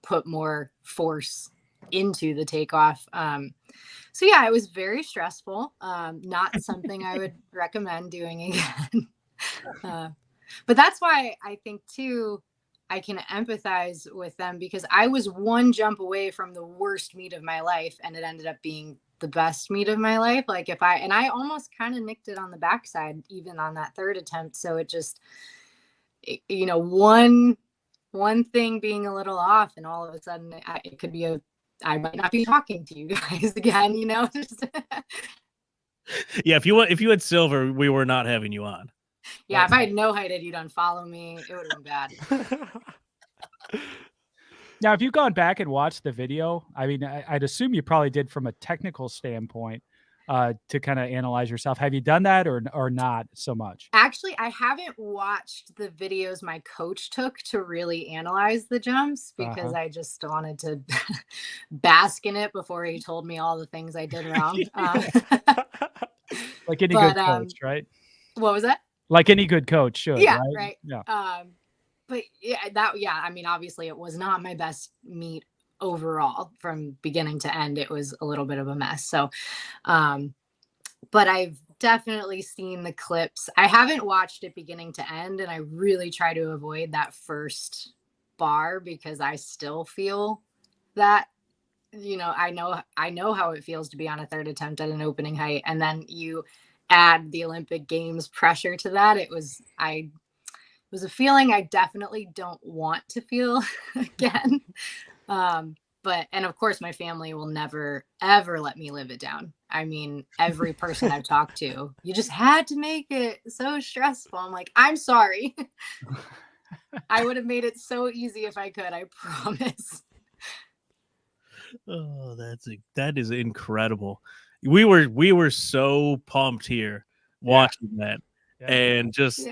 Speaker 9: put more force into the takeoff. So yeah, it was very stressful. Not something I would recommend doing again. But that's why I think too, I can empathize with them, because I was one jump away from the worst meet of my life, and it ended up being the best meet of my life. Like I almost kind of nicked it on the backside, even on that third attempt. So it just, one thing being a little off, and all of a sudden it could be I might not be talking to you guys again,
Speaker 6: Yeah, if you had silver, we were not having you on.
Speaker 9: Yeah, if I had no height, you'd unfollow me. It would have been bad.
Speaker 2: Now, if you've gone back and watched the video, I mean, I'd assume you probably did from a technical standpoint to kind of analyze yourself. Have you done that or not so much?
Speaker 9: Actually, I haven't watched the videos my coach took to really analyze the jumps, because I just wanted to bask in it before he told me all the things I did wrong.
Speaker 2: Like any good coach, right?
Speaker 9: What was that?
Speaker 2: Like any good coach should.
Speaker 9: Yeah,
Speaker 2: right.
Speaker 9: Yeah. But I mean, obviously it was not my best meet overall from beginning to end. It was a little bit of a mess. So, but I've definitely seen the clips. I haven't watched it beginning to end, and I really try to avoid that first bar, because I still feel that, I know how it feels to be on a third attempt at an opening height. And then you add the Olympic Games pressure to that. It was a feeling I definitely don't want to feel again. And of course my family will never, ever let me live it down. I mean, every person I've talked to, you just had to make it so stressful. I'm like, I'm sorry. I would have made it so easy if I could, I promise.
Speaker 6: Oh, that is incredible. We were so pumped here watching that. Yeah. And just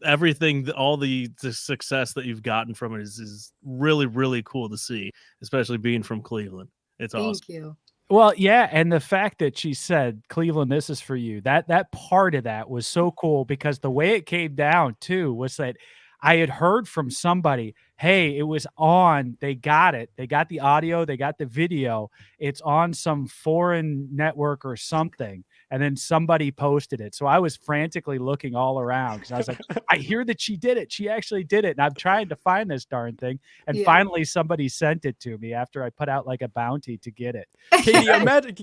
Speaker 6: everything, all the success that you've gotten from it is really, really cool to see, especially being from Cleveland. It's awesome.
Speaker 9: Thank you.
Speaker 2: Well, yeah, and the fact that she said, "Cleveland, this is for you," that part of that was so cool because the way it came down too was that I had heard from somebody, "Hey, it was on. They got it. They got the audio. They got the video. It's on some foreign network or something." And then somebody posted it. So I was frantically looking all around because I was like, "I hear that she did it. She actually did it." And I'm trying to find this darn thing. And
Speaker 9: Yeah.
Speaker 2: finally, somebody sent it to me after I put out like a bounty to get it.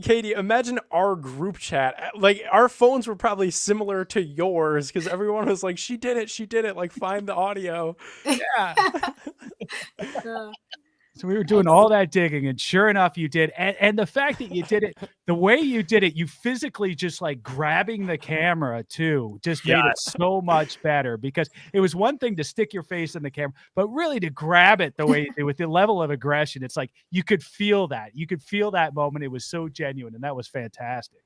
Speaker 7: Katie, imagine our group chat. Like our phones were probably similar to yours because everyone was like, she did it. Like find the audio.
Speaker 2: Yeah.
Speaker 9: Uh,
Speaker 2: So we were doing all that digging, and sure enough, you did. And the fact that you did it, the way you did it, you physically just like grabbing the camera too, just made it so much better because it was one thing to stick your face in the camera, but really to grab it the way you did with the level of aggression, it's like you could feel that. You could feel that moment. It was so genuine, and that was fantastic.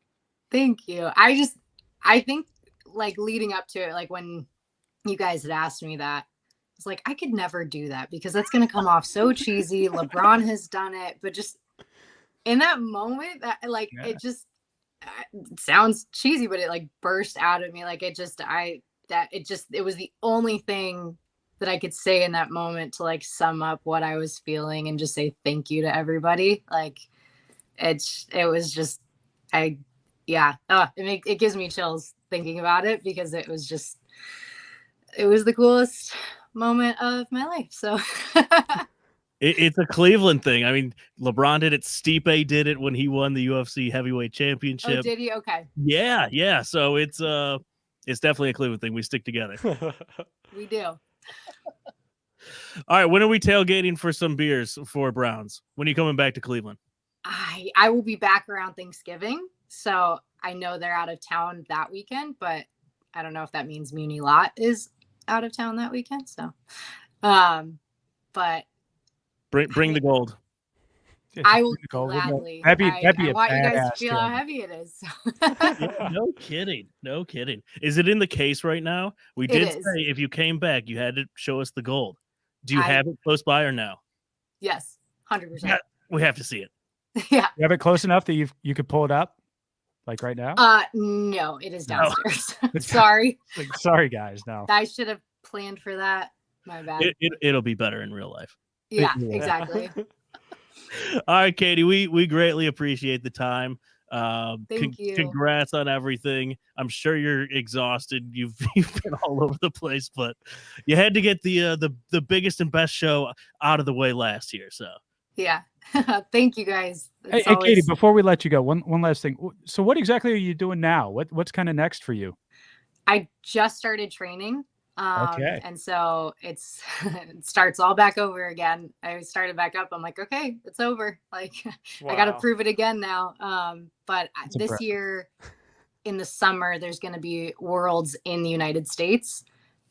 Speaker 9: Thank you. I think like leading up to it, like when you guys had asked me that, it's like I could never do that because that's going to come off so cheesy. LeBron has done it, but just in that moment, that like it just it sounds cheesy, but it like burst out of me. Like it was the only thing that I could say in that moment to like sum up what I was feeling and just say thank you to everybody. Like it was just it gives me chills thinking about it because it was the coolest moment of my life. So
Speaker 6: It's a Cleveland thing. I mean, LeBron did it. Stipe did it when he won the UFC heavyweight championship.
Speaker 9: oh, did he? Okay.
Speaker 6: Yeah. So it's definitely a Cleveland thing. We stick together.
Speaker 9: We do.
Speaker 6: All right. When are we tailgating for some beers for Browns? When are you coming back to Cleveland?
Speaker 9: I will be back around Thanksgiving. So I know they're out of town that weekend, but I don't know if that means Muni Lot is out of town that weekend. So, but
Speaker 6: bring the gold.
Speaker 9: I will gladly.
Speaker 2: That'd be
Speaker 9: I
Speaker 2: a
Speaker 9: want you guys
Speaker 2: badass
Speaker 9: to feel how
Speaker 2: job.
Speaker 9: heavy it is.
Speaker 6: Yeah, no kidding. Is it in the case right now? We did
Speaker 9: is.
Speaker 6: say if you came back, you had to show us the gold. Do you have it close by or no?
Speaker 9: Yes, 100%.
Speaker 6: Yeah, we have to see it.
Speaker 9: Yeah.
Speaker 2: You have it close enough that you could pull it up, like right now?
Speaker 9: No, it is
Speaker 6: No.
Speaker 9: downstairs. Sorry.
Speaker 2: Like, sorry, guys. No.
Speaker 9: I should have planned for that. My bad.
Speaker 6: It'll be better in real life.
Speaker 9: Yeah,
Speaker 2: Yeah.
Speaker 9: exactly.
Speaker 6: All right, Katie, we greatly appreciate the time.
Speaker 9: Thank you.
Speaker 6: Congrats on everything. I'm sure you're exhausted. You've been all over the place, but you had to get the biggest and best show out of the way last year. So
Speaker 9: Yeah. Thank you guys.
Speaker 2: Hey, Katie, before we let you go, one last thing. So what exactly are you doing now? What's kind of next for you?
Speaker 9: I just started training.
Speaker 2: Okay.
Speaker 9: And so it starts all back over again. I started back up. I'm like, okay, it's over. Like I got to prove it again now. But
Speaker 2: That's
Speaker 9: this
Speaker 2: impressive.
Speaker 9: year in the summer, there's going to be worlds in the United States.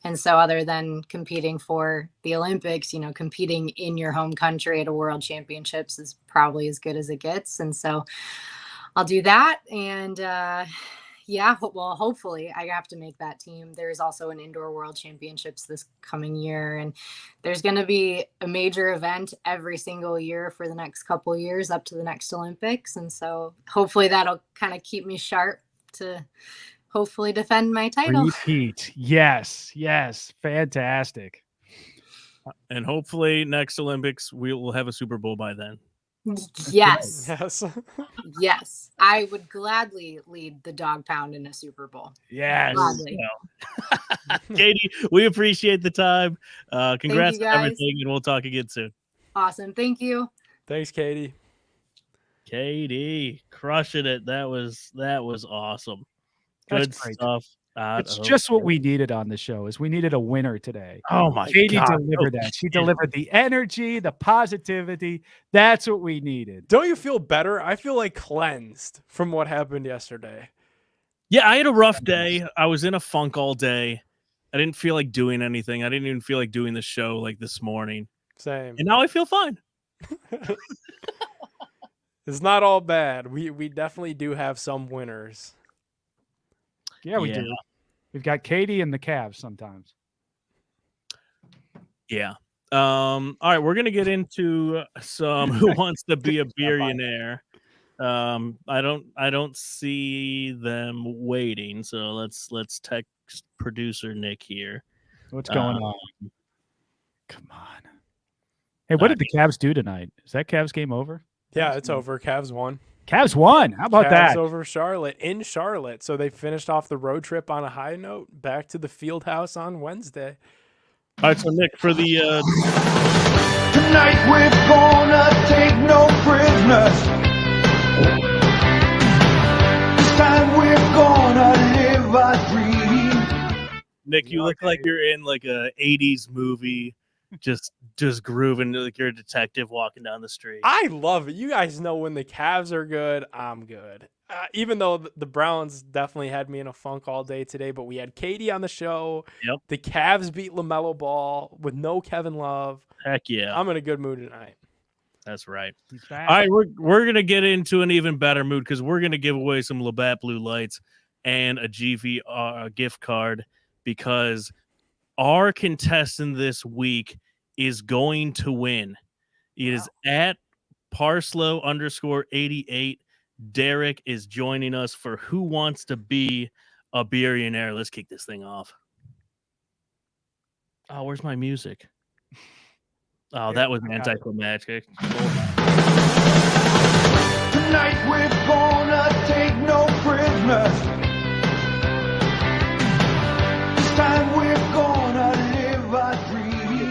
Speaker 9: And so other than competing for the Olympics, competing in your home country at a world championships is probably as good as it gets. And so I'll do that. And, hopefully I have to make that team. There's also an indoor world championships this coming year, and there's going to be a major event every single year for the next couple of years up to the next Olympics. And so hopefully that'll kind of keep me sharp to hopefully defend my title.
Speaker 2: Repeat. Yes. Fantastic.
Speaker 6: and hopefully next Olympics we will have a Super Bowl by then.
Speaker 9: Yes.
Speaker 7: Yes.
Speaker 9: Yes. I would gladly lead the dog pound in a Super Bowl.
Speaker 2: Yes.
Speaker 9: Gladly.
Speaker 6: Katie, we appreciate the time. Congrats
Speaker 9: you,
Speaker 6: on
Speaker 9: guys.
Speaker 6: everything, and we'll talk again soon.
Speaker 9: Awesome. Thank you.
Speaker 7: Thanks, Katie.
Speaker 6: Katie, crushing it. That was awesome. Good
Speaker 2: That's great.
Speaker 6: stuff.
Speaker 2: It's just what we needed on the show. Is we needed a winner today.
Speaker 6: Oh my
Speaker 2: Katie
Speaker 6: God.
Speaker 2: delivered that. She delivered the energy, the positivity. That's what we needed.
Speaker 7: Don't you feel better? I feel like cleansed from what happened yesterday.
Speaker 6: Yeah, I had a rough day. I was in a funk all day. I didn't feel like doing anything. I didn't even feel like doing the show like this morning.
Speaker 7: Same.
Speaker 6: And now I feel fine.
Speaker 7: It's not all bad. We definitely do have some winners.
Speaker 2: Yeah, we do. We've got Katie and the Cavs sometimes.
Speaker 6: Yeah. All right, we're gonna get into some Who Wants to Be a Billionaire. I don't see them waiting. So let's text producer Nick here.
Speaker 2: What's going on? Come on. Hey, what did the Cavs do tonight? Is that Cavs game over?
Speaker 7: Yeah, it's over. Cavs won.
Speaker 2: Cavs won. How about
Speaker 7: Cavs
Speaker 2: that?
Speaker 7: over Charlotte in Charlotte. So they finished off the road trip on a high note. Back to the field house on Wednesday.
Speaker 6: All right, so Nick, for the
Speaker 3: Tonight we're gonna take no prisoners. This time we're gonna live our dream.
Speaker 6: Nick, you look like you're in like a 80s movie, just grooving like you're a detective walking down the street.
Speaker 7: I love it. You guys know when the Cavs are good, I'm good. Even though the Browns definitely had me in a funk all day today, but we had Katie on the show.
Speaker 6: Yep.
Speaker 7: The Cavs beat LaMelo Ball with no Kevin Love.
Speaker 6: Heck yeah.
Speaker 7: I'm in a good mood tonight.
Speaker 6: That's right. All right, we're gonna get into an even better mood because we're gonna give away some Labatt Blue Lights and a GV gift card because our contestant this week is going to win. It is at Parslow_88. Derek is joining us for Who Wants to Be a Billionaire. Let's kick this thing off. Oh, where's my music? Oh, that was anticlimactic.
Speaker 3: Tonight we're gonna take no prisoners. This time we're gonna live our dream.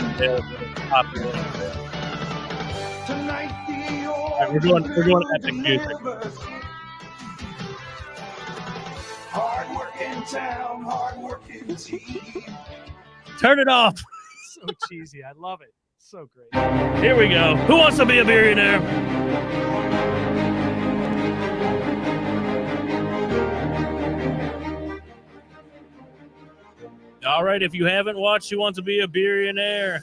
Speaker 3: Tonight the
Speaker 6: right, we're going epic music.
Speaker 3: Hard working town, hard working team.
Speaker 6: Turn it off.
Speaker 2: So cheesy. I love it. So great.
Speaker 6: Here we go. Who wants to be a billionaire? All right, if you haven't watched Who Wants to Be a Billionaire,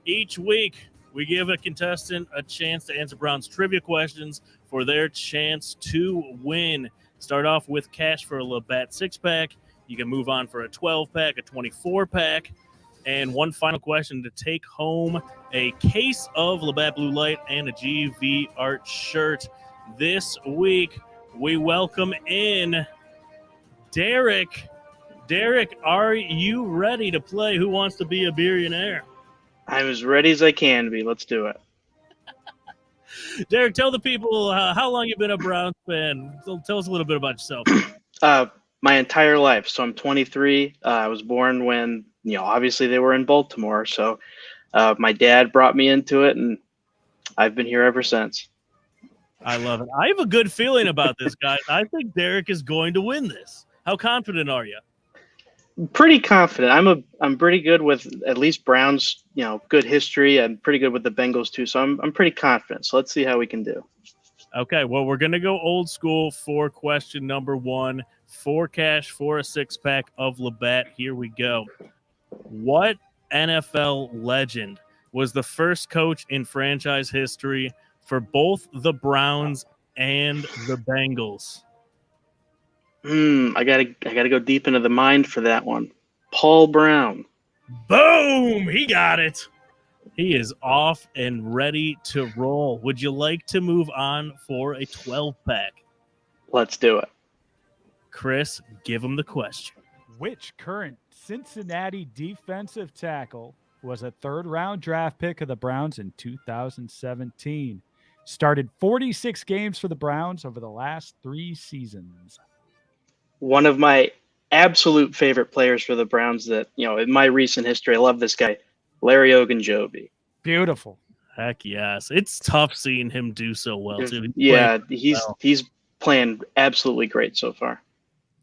Speaker 6: each week we give a contestant a chance to answer Brown's trivia questions for their chance to win. Start off with cash for a Labatt 6-pack. You can move on for a 12-pack, a 24-pack, and one final question to take home a case of Labatt Blue Light and a GV Art shirt. This week, we welcome in Derek. Derek, are you ready to play Who Wants to Be a Billionaire?
Speaker 10: I'm as ready as I can be. Let's do it.
Speaker 6: Derek, tell the people how long you've been a Browns fan. Tell us a little bit about yourself.
Speaker 10: My entire life. So I'm 23. I was born when, obviously they were in Baltimore. So my dad brought me into it, and I've been here ever since.
Speaker 6: I love it. I have a good feeling about this, guys. I think Derek is going to win this. How confident are you?
Speaker 10: Pretty confident. I'm pretty good with at least Browns, good history. I'm pretty good with the Bengals too. So I'm pretty confident. So let's see how we can do.
Speaker 6: Okay, well, we're going to go old school for question number 1. For cash for a 6-pack of Labatt. Here we go. What NFL legend was the first coach in franchise history for both the Browns and the Bengals?
Speaker 10: I gotta go deep into the mind for that one. Paul Brown.
Speaker 6: Boom! He got it. He is off and ready to roll. Would you like to move on for a 12-pack?
Speaker 10: Let's do it.
Speaker 6: Chris, give him the question.
Speaker 2: Which current Cincinnati defensive tackle was a third-round draft pick of the Browns in 2017? Started 46 games for the Browns over the last 3 seasons.
Speaker 10: One of my absolute favorite players for the Browns that, in my recent history, I love this guy, Larry Ogunjobi.
Speaker 2: Beautiful.
Speaker 6: Heck yes. It's tough seeing him do so well, too.
Speaker 10: He's playing absolutely great so far.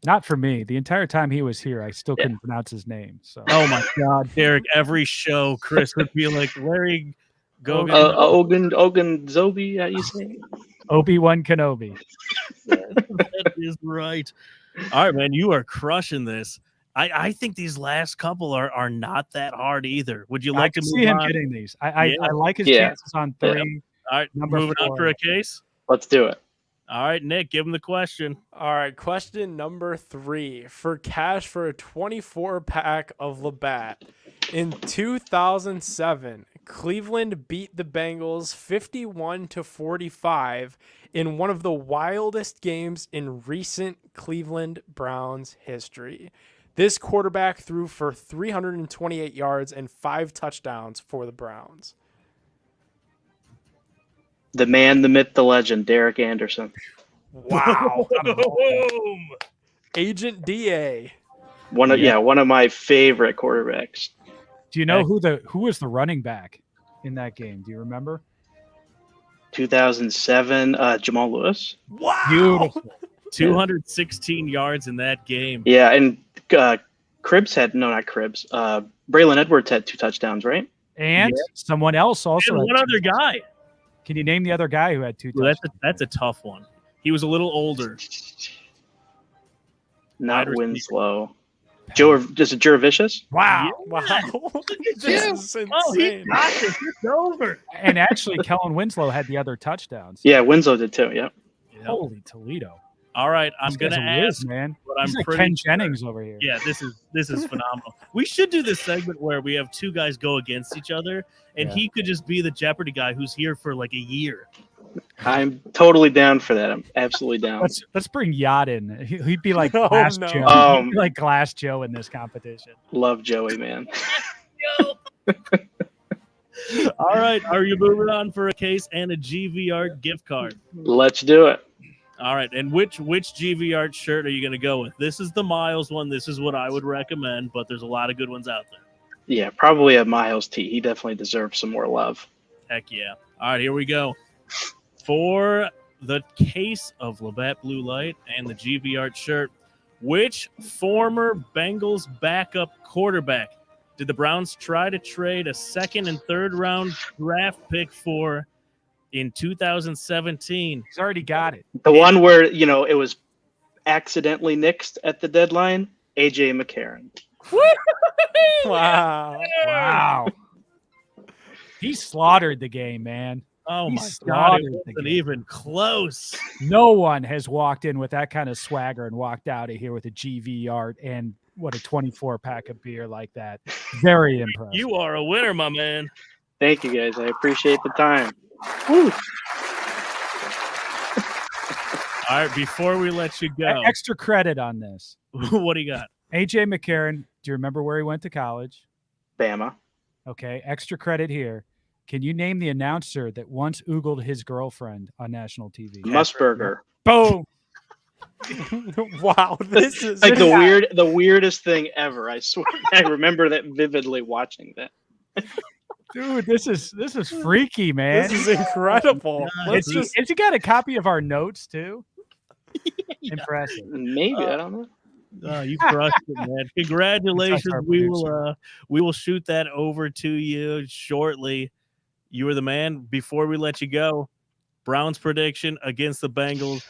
Speaker 2: Not for me. The entire time he was here, I still couldn't pronounce his name. So.
Speaker 6: Oh, my God, Derek, every show, Chris would be like, Larry
Speaker 10: Ogunjobi, how you say?
Speaker 2: Obi-Wan Kenobi.
Speaker 6: That is right. All right, man, you are crushing this. I think these last couple are not that hard either. Would you like to
Speaker 2: see him
Speaker 6: on?
Speaker 2: getting these? I like his chances on 3.
Speaker 6: Yeah. All right, moving on for a case.
Speaker 10: Let's do it.
Speaker 6: All right, Nick, give him the question.
Speaker 7: All right, question number 3. For cash for a 24-pack of Labatt. In 2007, Cleveland beat the Bengals 51-45 in one of the wildest games in recent Cleveland Browns history. This quarterback threw for 328 yards and 5 touchdowns for the Browns.
Speaker 10: The man, the myth, the legend, Derek Anderson.
Speaker 7: Wow.
Speaker 6: Boom.
Speaker 7: Agent DA.
Speaker 10: One of my favorite quarterbacks.
Speaker 2: Do you know who was the running back in that game? Do you remember?
Speaker 10: 2007, Jamal Lewis.
Speaker 7: Wow.
Speaker 2: Beautiful.
Speaker 6: 216 yards in that game.
Speaker 10: Yeah, and Cribbs had not Cribbs. Braylon Edwards had 2 touchdowns, right?
Speaker 2: And someone else also.
Speaker 6: And
Speaker 2: had
Speaker 6: one
Speaker 2: 2
Speaker 6: other guy.
Speaker 2: touchdowns. Can you name the other guy who had 2
Speaker 6: Well,
Speaker 2: touchdowns?
Speaker 6: that's a tough one. He was a little older.
Speaker 10: Not
Speaker 6: Wide receiver.
Speaker 10: Winslow. Jervicius?
Speaker 2: Wow.
Speaker 7: Wow. This is insane.
Speaker 6: Oh, he got this. It's over.
Speaker 2: And actually, Kellen Winslow had the other touchdowns.
Speaker 10: Yeah, Winslow did too. Yeah.
Speaker 2: Holy Toledo.
Speaker 6: All right, I'm
Speaker 2: These guys
Speaker 6: gonna
Speaker 2: are
Speaker 6: ask.
Speaker 2: whiz, man.
Speaker 6: But I'm
Speaker 2: He's like
Speaker 6: pretty
Speaker 2: Ken
Speaker 6: sure-
Speaker 2: Jennings over here.
Speaker 6: Yeah, this is phenomenal. We should do this segment where we have 2 guys go against each other, and he could just be the Jeopardy guy who's here for like a year.
Speaker 10: I'm totally down for that. I'm absolutely down.
Speaker 2: Let's bring Yacht in. He'd be like
Speaker 7: Oh,
Speaker 2: Glass
Speaker 7: no.
Speaker 2: Joe. He'd be like Glass Joe in this competition.
Speaker 10: Love Joey, man.
Speaker 6: All right, are you moving on for a case and a GVR gift card?
Speaker 10: Let's do it.
Speaker 6: All right, and which GVR shirt are you going to go with? This is the Miles one. This is what I would recommend, but there's a lot of good ones out there.
Speaker 10: Yeah, probably a Miles T. He definitely deserves some more love.
Speaker 6: Heck yeah. All right, here we go. For the case of Labatt Blue Light and the GVR shirt, which former Bengals backup quarterback did the Browns try to trade a 2nd and 3rd round draft pick for in 2017?
Speaker 2: He's already got it.
Speaker 10: The one where, it was accidentally nixed at the deadline, A.J. McCarron.
Speaker 7: Wow.
Speaker 2: Wow. He slaughtered the game, man.
Speaker 6: Oh
Speaker 2: He
Speaker 6: my God,
Speaker 2: slaughtered
Speaker 6: it
Speaker 2: the
Speaker 6: wasn't
Speaker 2: game.
Speaker 6: even close.
Speaker 2: No one has walked in with that kind of swagger and walked out of here with a GV art and what a 24-pack of beer like that. Very impressive.
Speaker 6: You are a winner, my man.
Speaker 10: Thank you, guys. I appreciate the time. Woo.
Speaker 6: All right, before we let you go,
Speaker 2: Extra credit on this.
Speaker 6: what do you got?
Speaker 2: AJ McCarron, do you remember where he went to college?
Speaker 10: Bama.
Speaker 2: Okay, extra credit here. Can you name the announcer that once oogled his girlfriend on national TV?
Speaker 10: Musburger.
Speaker 2: Boom.
Speaker 7: Wow. This is
Speaker 10: Like the weirdest thing ever. I swear. I remember that vividly watching that.
Speaker 2: Dude, this is freaky, man.
Speaker 7: This is incredible. Let's
Speaker 2: Has
Speaker 7: just
Speaker 2: he got a copy of our notes too? Impressive.
Speaker 10: Maybe, I don't know.
Speaker 6: Oh, you crushed it, man! Congratulations.
Speaker 2: That's our
Speaker 6: We will shoot that over to you shortly. You were the man. Before we let you go, Browns prediction against the Bengals.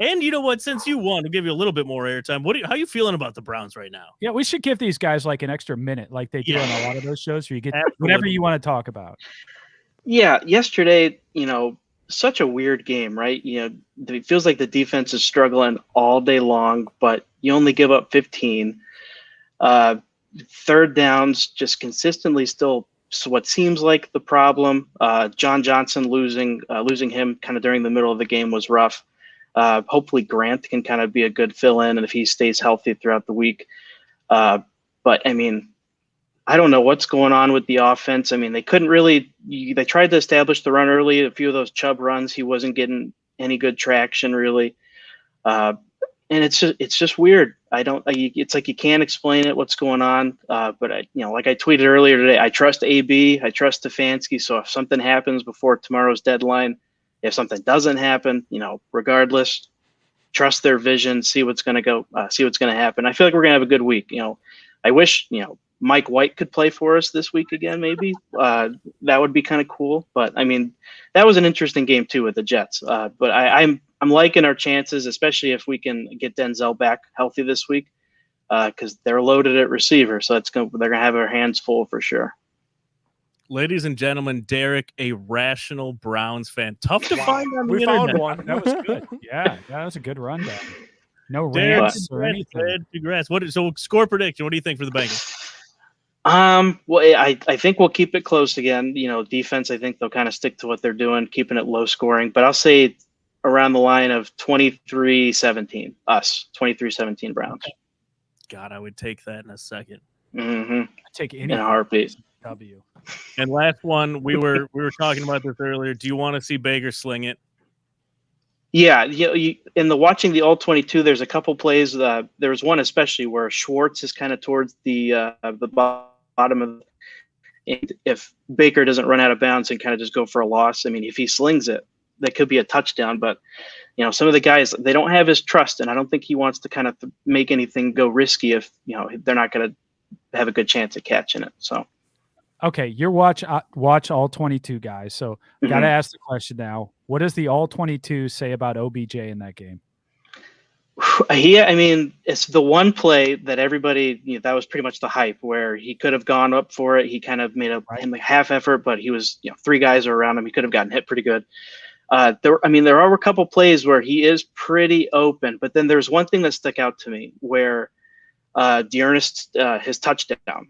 Speaker 6: And you know what? Since you won, to give you a little bit more airtime, how you feeling about the Browns right now?
Speaker 2: Yeah, we should give these guys like an extra minute, like they do on a lot of those shows, where you get
Speaker 6: Absolutely.
Speaker 2: whatever you want to talk about.
Speaker 10: Yeah, yesterday, such a weird game, right? It feels like the defense is struggling all day long, but you only give up 15. 3rd downs just consistently still what seems like the problem. John Johnson losing him kind of during the middle of the game was rough. Hopefully Grant can kind of be a good fill-in, and if he stays healthy throughout the week. But I mean, I don't know what's going on with the offense. I mean, they couldn't really. They tried to establish the run early. A few of those Chubb runs, he wasn't getting any good traction really, and it's just weird. It's like you can't explain it. What's going on? But like I tweeted earlier today, I trust AB. I trust Stefanski. So if something happens before tomorrow's deadline, if something doesn't happen, regardless, trust their vision. See what's going to happen. I feel like we're going to have a good week. I wish Mike White could play for us this week again, maybe. That would be kind of cool. But I mean, that was an interesting game too with the Jets. But I'm liking our chances, especially if we can get Denzel back healthy this week, because they're loaded at receiver. So they're gonna have our hands full for sure.
Speaker 6: Ladies and gentlemen, Derek, a rational Browns fan. Tough to find on the
Speaker 7: we
Speaker 6: internet.
Speaker 7: found one.
Speaker 2: That was good. Yeah, that was a good rundown. No
Speaker 6: Derek,
Speaker 2: rants or anything.
Speaker 6: congrats. So score prediction. What do you think for the Bengals?
Speaker 10: Well, I think we'll keep it close again. Defense, I think they'll kind of stick to what they're doing, keeping it low scoring. But I'll say around the line of 23-17, us, 23-17 Browns.
Speaker 6: God, I would take that in a second.
Speaker 10: Mm-hmm.
Speaker 2: Take
Speaker 10: In a heartbeat.
Speaker 2: W.
Speaker 6: And last one, we were talking about this earlier. Do you want to see Baker sling it?
Speaker 10: Yeah, in the watching the all-22, there's a couple plays. There was one especially where Schwartz is kind of towards the bottom of, and if Baker doesn't run out of bounds and kind of just go for a loss, I mean, if he slings it, that could be a touchdown. But some of the guys, they don't have his trust, and I don't think he wants to kind of make anything go risky if they're not going to have a good chance at catching it. So.
Speaker 2: Okay, you're watch all 22 guys. So got to ask the question now. What does the all 22 say about OBJ in that game?
Speaker 10: I mean, it's the one play that everybody, that was pretty much the hype where he could have gone up for it. He kind of made him a half effort, but he was, 3 guys are around him. He could have gotten hit pretty good. There are a couple plays where he is pretty open, but then there's one thing that stuck out to me where D'Ernest, his touchdown,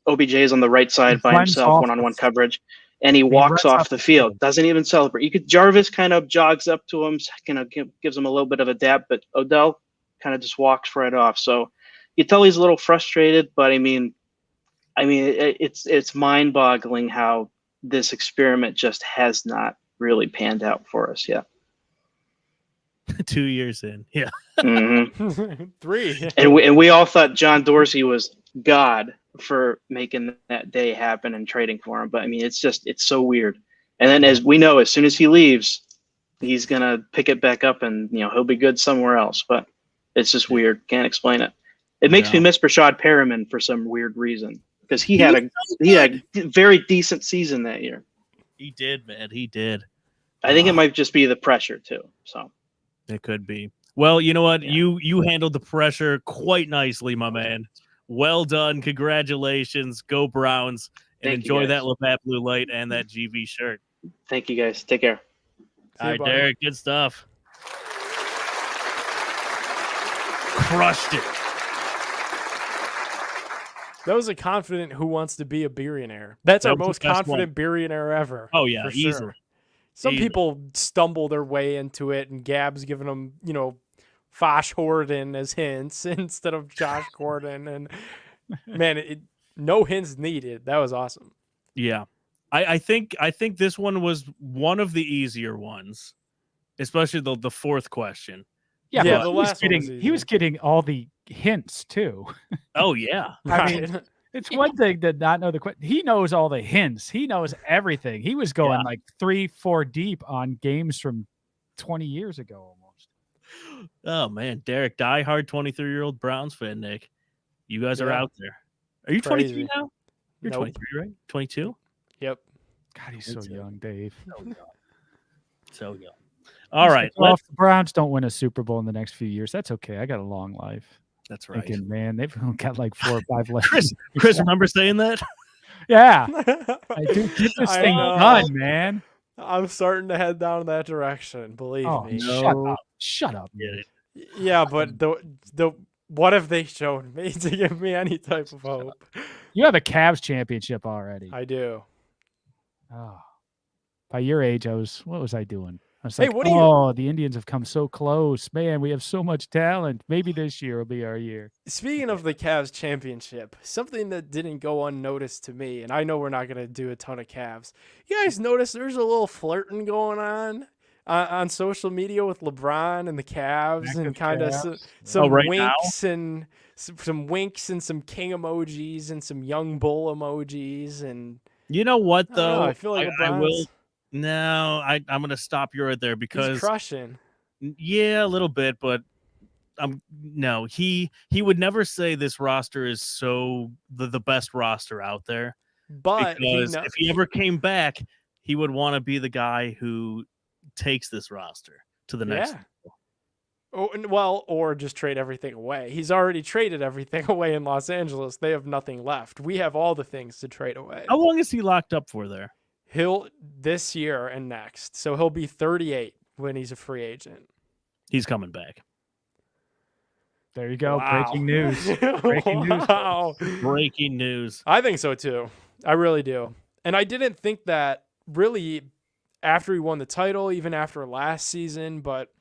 Speaker 10: OBJ is on the right side by himself, one-on-one coverage, and he walks off the field, doesn't even celebrate. Jarvis kind of jogs up to him, gives him a little bit of a dab, but Odell kind of just walks right off. So you tell he's a little frustrated, but I mean, it's mind-boggling how this experiment just has not really panned out for us yet.
Speaker 6: 2 years in, yeah.
Speaker 10: Mm-hmm.
Speaker 7: 3.
Speaker 10: And we all thought John Dorsey was God for making that day happen and trading for him. But I mean, it's so weird. And then as we know, as soon as he leaves, he's going to pick it back up and, he'll be good somewhere else. But it's just weird. Can't explain it. It makes me miss Rashad Perriman for some weird reason because he had a very decent season that year.
Speaker 6: He did, man. He did.
Speaker 10: I think it might just be the pressure too. So
Speaker 6: it could be. Well, you know what? Yeah. You handled the pressure quite nicely, my man. Well done. Congratulations. Go Browns. And enjoy that Labatt Blue Light and that GV shirt.
Speaker 10: Thank you, guys. Take care.
Speaker 6: All right, Derek. Good stuff. Crushed it.
Speaker 7: That was a confident Who Wants to Be a Billionaire. That's our most confident billionaire ever.
Speaker 6: Oh, yeah. Easily.
Speaker 7: Sure. Some people stumble their way into it, and Gab's giving them, Fosh Horton as hints instead of Josh Gordon. And, man, no hints needed. That was awesome.
Speaker 6: Yeah. I think this one was one of the easier ones, especially the fourth question.
Speaker 2: Yeah,
Speaker 7: the
Speaker 2: last he was getting all the hints, too.
Speaker 6: Oh, yeah.
Speaker 2: I mean, it's one thing to not know the question. He knows all the hints. He knows everything. He was going like 3-4 deep on games from 20 years ago almost.
Speaker 6: Oh, man. Derek, diehard 23-year-old Browns fan, Nick. You guys are out there. Are you 23 now? You're 23, right? 22?
Speaker 7: Yep.
Speaker 2: God, he's so young, Dave.
Speaker 6: So young. All right.
Speaker 2: Well, if the Browns don't win a Super Bowl in the next few years, that's okay. I got a long life.
Speaker 6: That's right.
Speaker 2: Thinking, man, they've got like 4 or 5 left.
Speaker 6: Chris, remember saying that?
Speaker 2: Yeah. I do. Get this thing done, man.
Speaker 7: I'm starting to head down that direction. Believe me.
Speaker 2: No. Shut up.
Speaker 7: Yeah, but the what have they shown me to give me any type of hope?
Speaker 2: You have a Cavs championship already.
Speaker 7: I do.
Speaker 2: Oh. By your age, what was I doing? I was
Speaker 7: hey,
Speaker 2: like, the Indians have come so close. Man, we have so much talent. Maybe this year will be our year.
Speaker 7: Speaking of the Cavs championship, something that didn't go unnoticed to me, and I know we're not going to do a ton of Cavs. You guys notice there's a little flirting going on social media with LeBron and the Cavs, and kind of some winks and some winks and some king emojis and some young bull emojis. And
Speaker 6: you know what, though?
Speaker 7: I feel like
Speaker 6: I will. No, I'm going to stop you right there because
Speaker 7: he's crushing.
Speaker 6: Yeah, a little bit, but no, he would never say this roster is so the best roster out there.
Speaker 7: But
Speaker 6: because if he ever came back, he would want to be the guy who takes this roster to the next level.
Speaker 7: Oh, well, or just trade everything away. He's already traded everything away in Los Angeles. They have nothing left. We have all the things to trade away.
Speaker 6: How long is he locked up for there?
Speaker 7: He'll this year and next. So he'll be 38 when he's a free agent.
Speaker 6: He's coming back.
Speaker 2: There you go.
Speaker 7: Wow.
Speaker 2: Breaking news. Breaking news.
Speaker 7: Wow.
Speaker 6: Breaking news.
Speaker 7: I think so too. I really do. And I didn't think that really after he won the title, even after last season, but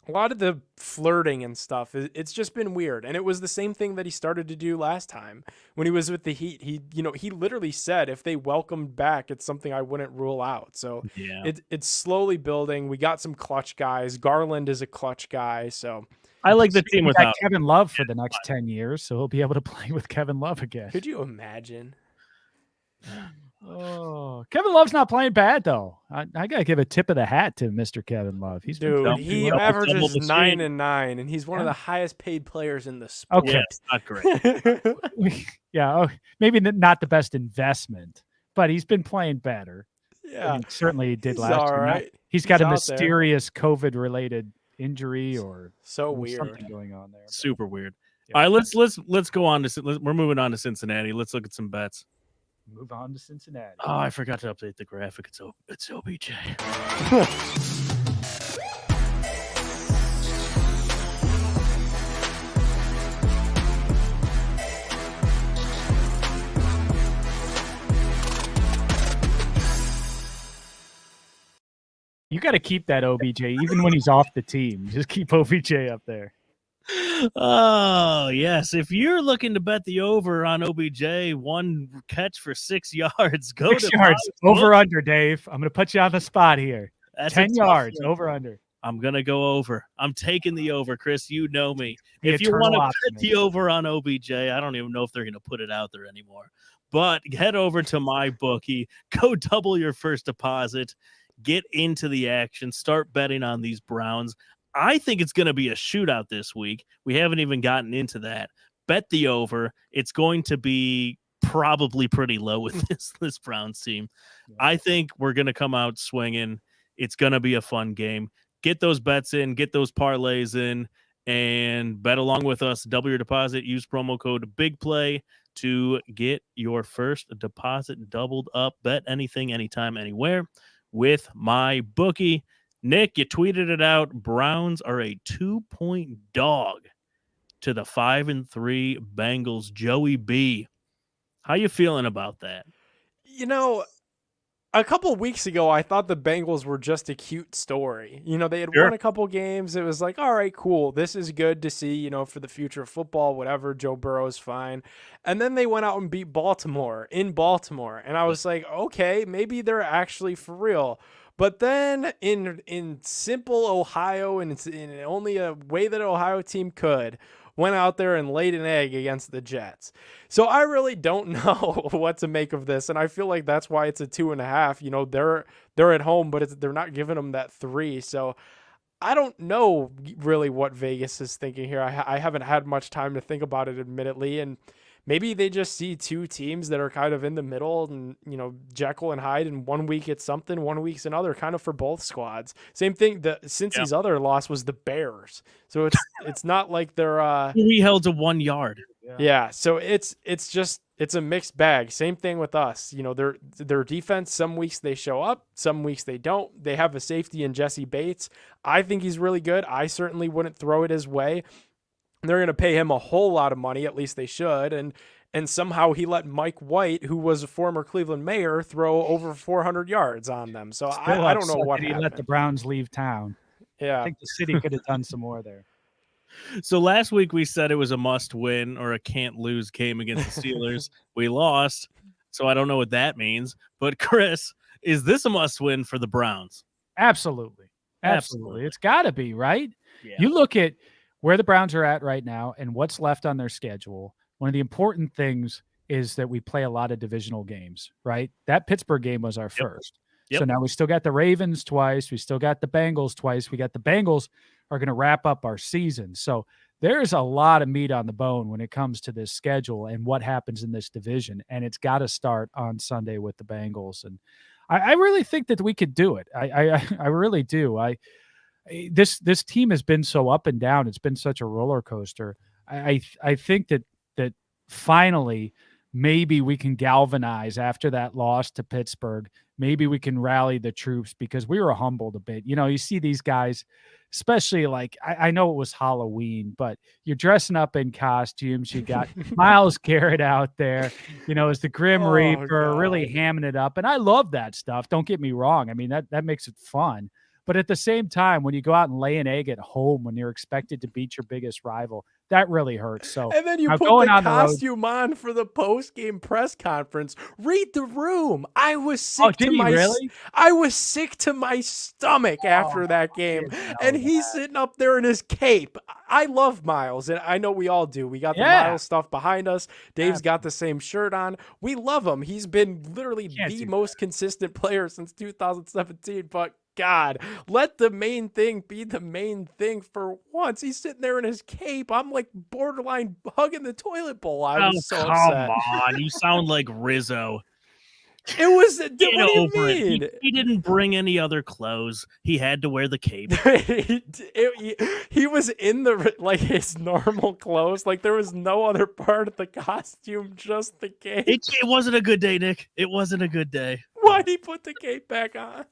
Speaker 7: a lot of the flirting and stuff, it's just been weird. And it was the same thing that he started to do last time when he was with the Heat. He literally said, if they welcomed back, it's something I wouldn't rule out. So
Speaker 6: Yeah.
Speaker 7: it's slowly building. We got some clutch guys. Garland is a clutch guy. So
Speaker 6: I like the team
Speaker 2: We got
Speaker 6: without.
Speaker 2: Kevin Love for the next 10 years, so he'll be able to play with Kevin Love again.
Speaker 7: could you imagine?
Speaker 2: Oh, Kevin Love's not playing bad though. I gotta give a tip of the hat to Mr. Kevin Love. He's been
Speaker 7: Dude,
Speaker 2: playing
Speaker 7: he
Speaker 2: well.
Speaker 6: double
Speaker 7: averages
Speaker 6: the
Speaker 7: 9
Speaker 6: streak.
Speaker 7: and 9, and he's one of the highest paid players in the sport.
Speaker 2: Okay.
Speaker 6: Yeah, it's not great.
Speaker 2: Yeah, maybe not the best investment, but he's been playing better.
Speaker 7: Yeah.
Speaker 2: And certainly he did
Speaker 7: He's
Speaker 2: last
Speaker 7: all
Speaker 2: year. Now,
Speaker 7: right.
Speaker 2: he's got
Speaker 7: He's
Speaker 2: a
Speaker 7: out there.
Speaker 2: mysterious COVID-related injury or
Speaker 7: So weird.
Speaker 2: something going on there.
Speaker 6: Super weird.
Speaker 2: Yeah.
Speaker 6: All right, let's go on to. We're moving on to Cincinnati. Let's look at some bets.
Speaker 2: Move on to Cincinnati.
Speaker 6: Oh, I forgot to update the graphic. It's OBJ.
Speaker 2: You got to keep that OBJ even when he's off the team. Just keep OBJ up there.
Speaker 6: Oh, yes. If you're looking to bet the over on OBJ, one catch for 6 yards, go
Speaker 2: 6
Speaker 6: to
Speaker 2: yards
Speaker 6: my
Speaker 2: over
Speaker 6: book.
Speaker 2: under, Dave. I'm going to put you on the spot here.
Speaker 6: That's a
Speaker 2: 10
Speaker 6: tough
Speaker 2: yards
Speaker 6: one.
Speaker 2: over under.
Speaker 6: I'm going to go over. I'm taking the over, Chris. You know me.
Speaker 2: The
Speaker 6: If you want to
Speaker 2: eternal
Speaker 6: bet
Speaker 2: optimist.
Speaker 6: the over on OBJ, I don't even know if they're going to put it out there anymore. But head over to my bookie, go double your first deposit, get into the action, start betting on these Browns. I think it's going to be a shootout this week. We haven't even gotten into that. Bet the over. It's going to be probably pretty low with this Browns team. I think we're going to come out swinging. It's going to be a fun game. Get those bets in, get those parlays in, and bet along with us. Double your deposit. Use promo code BIGPLAY to get your first deposit doubled up. Bet anything, anytime, anywhere with my bookie. Nick, you tweeted it out. Browns are a 2-point dog to the 5-3 Bengals. Joey B, how you feeling about that?
Speaker 7: You know, a couple weeks ago, I thought the Bengals were just a cute story. You know, they had won a couple games. It was like, all right, cool. This is good to see, you know, for the future of football, whatever. Joe Burrow's fine. And then they went out and beat Baltimore in Baltimore. And I was like, okay, maybe they're actually for real. But then in simple Ohio, and it's in only a way that an Ohio team could, went out there and laid an egg against the Jets. So I really don't know what to make of this, and I feel like that's why it's a 2.5. You know, they're at home, but they're not giving them that 3. So I don't know really what Vegas is thinking here. I haven't had much time to think about it, admittedly, and maybe they just see two teams that are kind of in the middle and, you know, Jekyll and Hyde, and 1 week it's something, 1 week's another, kind of for both squads. Same thing, Cincy's other loss was the Bears. So it's not like they're
Speaker 6: we held to 1 yard.
Speaker 7: Yeah, so it's a mixed bag. Same thing with us. You know, their defense, some weeks they show up, some weeks they don't. They have a safety in Jesse Bates. I think he's really good. I certainly wouldn't throw it his way. They're going to pay him a whole lot of money, at least they should, and somehow he let Mike White, who was a former Cleveland mayor, throw over 400 yards on them. So I don't know what
Speaker 2: he
Speaker 7: happened.
Speaker 2: let the Browns leave town.
Speaker 7: Yeah,
Speaker 2: I think the city could have done some more there.
Speaker 6: So last week we said it was a must-win or a can't-lose game against the Steelers. We lost, so I don't know what that means. But Chris, is this a must-win for the Browns?
Speaker 2: Absolutely. It's got to be, right? Yeah. You look at where the Browns are at right now and what's left on their schedule. One of the important things is that we play a lot of divisional games, right? That Pittsburgh game was our first. Yep. So now we still got the Ravens twice. We still got the Bengals twice. We got the Bengals are going to wrap up our season. So there's a lot of meat on the bone when it comes to this schedule and what happens in this division. And it's got to start on Sunday with the Bengals. And I really think that we could do it. I really do. This team has been so up and down. It's been such a roller coaster. I think that finally maybe we can galvanize after that loss to Pittsburgh. maybe we can rally the troops, because we were humbled a bit. You see these guys, especially like, I know it was Halloween, but you're dressing up in costumes. You got Miles Garrett out there, as the Grim
Speaker 7: Oh,
Speaker 2: Reaper, really
Speaker 7: God.
Speaker 2: hamming it up. And I love that stuff. Don't get me wrong. I mean, that makes it fun. But at the same time, when you go out and lay an egg at home when you're expected to beat your biggest rival, that really hurts. So
Speaker 7: And then you
Speaker 2: now
Speaker 7: put
Speaker 2: going
Speaker 7: the
Speaker 2: on the road.
Speaker 7: costume on for the post-game press conference. Read the room. I was
Speaker 2: Oh,
Speaker 7: sick
Speaker 2: did
Speaker 7: to
Speaker 2: he
Speaker 7: my
Speaker 2: really?
Speaker 7: I was sick to my stomach after that
Speaker 2: I
Speaker 7: game.
Speaker 2: didn't know
Speaker 7: And he's
Speaker 2: that.
Speaker 7: sitting up there in his cape. I love Miles, and I know we all do. We got the
Speaker 2: Yeah.
Speaker 7: Miles stuff behind us. Dave's got the same shirt on. We love him. He's been literally
Speaker 2: Can't
Speaker 7: the
Speaker 2: do
Speaker 7: most consistent player since 2017, but God, let the main thing be the main thing for once. He's sitting there in his cape. I'm like borderline hugging the toilet bowl. I was so
Speaker 6: come
Speaker 7: upset.
Speaker 6: on. You sound like Rizzo.
Speaker 7: It was, what do
Speaker 6: Get
Speaker 7: you
Speaker 6: over it.
Speaker 7: mean?
Speaker 6: He didn't bring any other clothes. He had to wear the cape.
Speaker 7: He was in like his normal clothes. Like there was no other part of the costume, just the cape.
Speaker 6: It wasn't a good day, Nick. It wasn't a good day.
Speaker 7: Why'd he put the cape back on?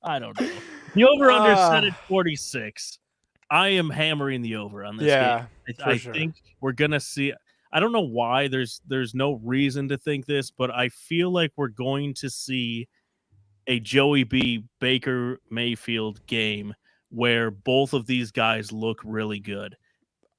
Speaker 6: I don't know. The over-under set at 46. I am hammering the over on this game. I think we're going to see – I don't know why. There's no reason to think this, but I feel like we're going to see a Joey B. Baker Mayfield game where both of these guys look really good.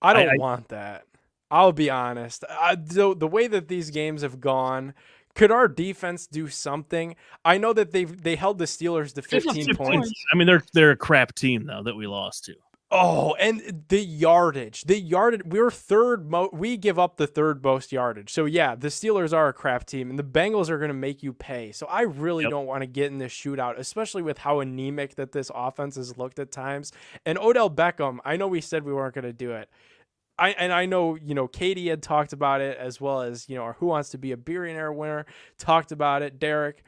Speaker 7: I don't want that. I'll be honest. The way that these games have gone – could our defense do something? I know that they held the Steelers to 15 points.
Speaker 6: I mean, they're a crap team though that we lost to.
Speaker 7: Oh, and the yardage. We're third. We give up the third most yardage. So yeah, the Steelers are a crap team, and the Bengals are going to make you pay. So I really don't want to get in this shootout, especially with how anemic that this offense has looked at times. And Odell Beckham, I know we said we weren't going to do it. I know, Katie had talked about it, as well as, our Who Wants to Be a Billionaire winner talked about it, Derek.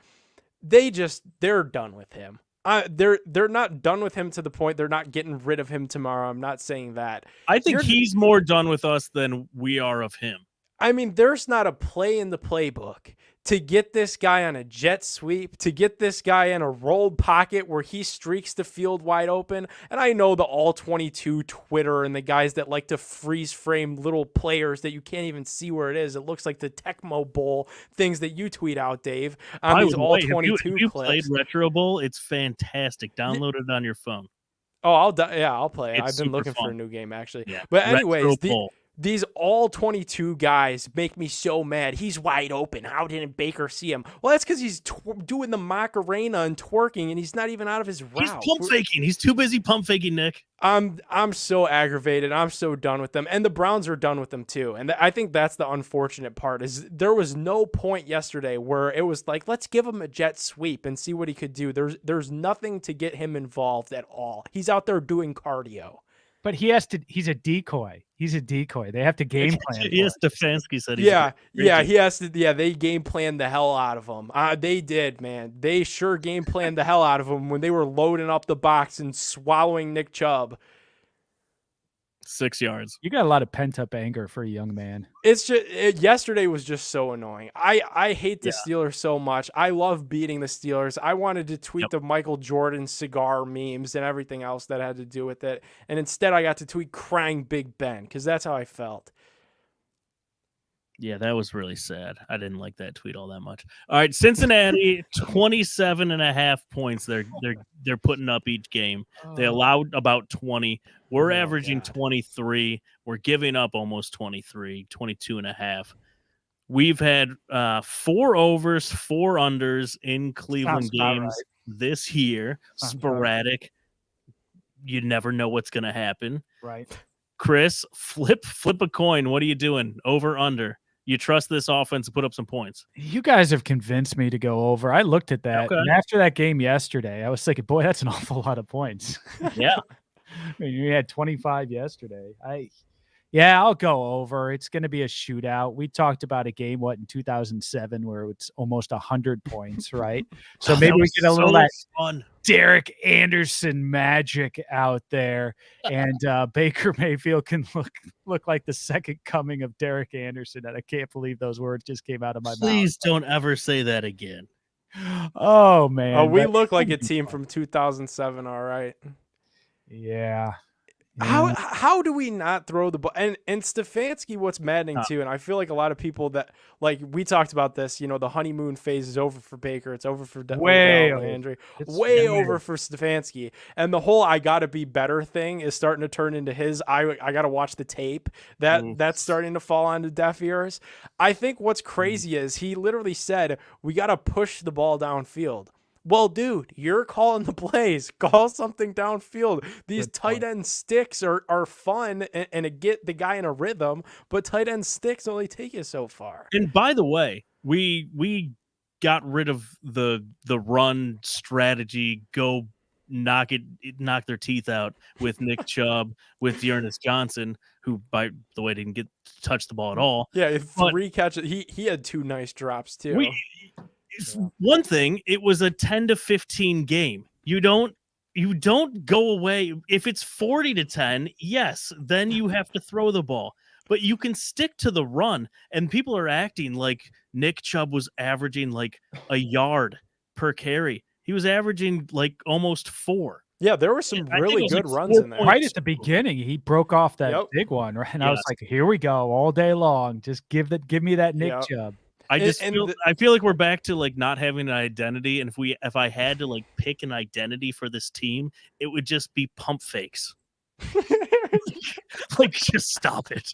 Speaker 7: They're done with him. They're not done with him to the point they're not getting rid of him tomorrow. I'm not saying that.
Speaker 6: I think he's more done with us than we are of him.
Speaker 7: I mean, there's not a play in the playbook to get this guy on a jet sweep, to get this guy in a rolled pocket where he streaks the field wide open. And I know the All-22 Twitter and the guys that like to freeze frame little players that you can't even see where it is. It looks like the Tecmo Bowl things that you tweet out, Dave, on these All-22 clips.
Speaker 6: If you played Retro Bowl, it's fantastic. Download it on your phone.
Speaker 7: Oh, I'll play it. I've been looking for a new game, actually.
Speaker 6: Yeah.
Speaker 7: But anyways, these All-22 guys make me so mad. He's wide open. How didn't Baker see him? Well, that's because he's doing the Macarena and twerking, and he's not even out of his route.
Speaker 6: He's pump faking. He's too busy pump faking, Nick.
Speaker 7: I'm so aggravated. I'm so done with them. And the Browns are done with them too. And I think that's the unfortunate part is there was no point yesterday where it was like, let's give him a jet sweep and see what he could do. There's nothing to get him involved at all. He's out there doing cardio.
Speaker 2: But he's a decoy. He's a decoy. They have to game plan.
Speaker 6: Yes, Stefanski said
Speaker 7: he has to. Yeah, they game planned the hell out of him. They did, man. They sure game planned the hell out of him when they were loading up the box and swallowing Nick Chubb.
Speaker 6: 6 yards.
Speaker 2: You got a lot of pent-up anger for a young man.
Speaker 7: It's just yesterday was just so annoying. I hate the Steelers so much. I love beating the Steelers. I wanted to tweet the Michael Jordan cigar memes and everything else that had to do with it. And instead I got to tweet crying Big Ben because that's how I felt.
Speaker 6: Yeah, that was really sad. I didn't like that tweet all that much. All right, Cincinnati, 27.5 points they're putting up each game. They allowed about 20. We're averaging 23. We're giving up almost 23, 22.5. We've had 4 overs, 4 unders in Cleveland games this year. Sporadic. You never know what's going to happen.
Speaker 2: Right.
Speaker 6: Chris, flip a coin. What are you doing? Over, under? You trust this offense to put up some points?
Speaker 2: You guys have convinced me to go over. I looked at that. Okay. And after that game yesterday, I was thinking, boy, that's an awful lot of points.
Speaker 6: Yeah.
Speaker 2: I mean, we had 25 yesterday. I'll go over. It's going to be a shootout. We talked about a game, in 2007, where it's almost 100 points, right? So maybe we get a little fun. Derek Anderson magic out there, and Baker Mayfield can look like the second coming of Derek Anderson. And I can't believe those words just came out of my mouth.
Speaker 6: Please don't ever say that again.
Speaker 2: Oh man.
Speaker 7: Oh, we
Speaker 2: but
Speaker 7: look like a
Speaker 2: it'll be
Speaker 7: team
Speaker 2: fun.
Speaker 7: from 2007. All right.
Speaker 2: Yeah.
Speaker 7: How do we not throw the ball? And Stefanski, what's maddening
Speaker 6: Uh,
Speaker 7: too, and I feel like a lot of people that like we talked about this. You know, the honeymoon phase is over for Baker. It's over for
Speaker 2: Way
Speaker 7: Odell,
Speaker 2: over.
Speaker 7: Landry.
Speaker 2: It's
Speaker 7: Way
Speaker 2: way
Speaker 7: over for Stefanski. And the whole "I gotta be better" thing is starting to turn into his I gotta watch the tape. That's starting to fall onto deaf ears. I think what's crazy is he literally said we gotta push the ball downfield. Well, dude, you're calling the plays. Call something downfield. These
Speaker 2: Good
Speaker 7: tight
Speaker 2: point.
Speaker 7: end sticks are fun and it get the guy in a rhythm, but tight end sticks only take you so far.
Speaker 6: And by the way, we got rid of the run strategy, go knock their teeth out with Nick Chubb, with Dearness Johnson, who by the way didn't get to touch the ball at all.
Speaker 7: Yeah,
Speaker 6: But
Speaker 7: 3 catches. He had 2 nice drops too.
Speaker 6: One thing, it was a 10 to 15 game. You don't go away if it's 40-10. Yes, then you have to throw the ball, but you can stick to the run. And people are acting like Nick Chubb was averaging like a yard per carry. He was averaging like almost 4.
Speaker 7: Yeah, there were some
Speaker 6: I think it
Speaker 7: really
Speaker 6: was
Speaker 7: good
Speaker 6: like
Speaker 7: runs
Speaker 6: 4
Speaker 7: in there.
Speaker 2: Right at the beginning, he broke off that
Speaker 7: Yep.
Speaker 2: big one, right? And I was
Speaker 6: Yes.
Speaker 2: like, "Here we go, all day long. Just give me that Nick
Speaker 7: Yep.
Speaker 2: Chubb."
Speaker 6: I just
Speaker 7: and
Speaker 6: feel
Speaker 7: the-
Speaker 6: I feel like we're back to like not having an identity. And if I had to like pick an identity for this team, it would just be pump fakes. Like, just stop it.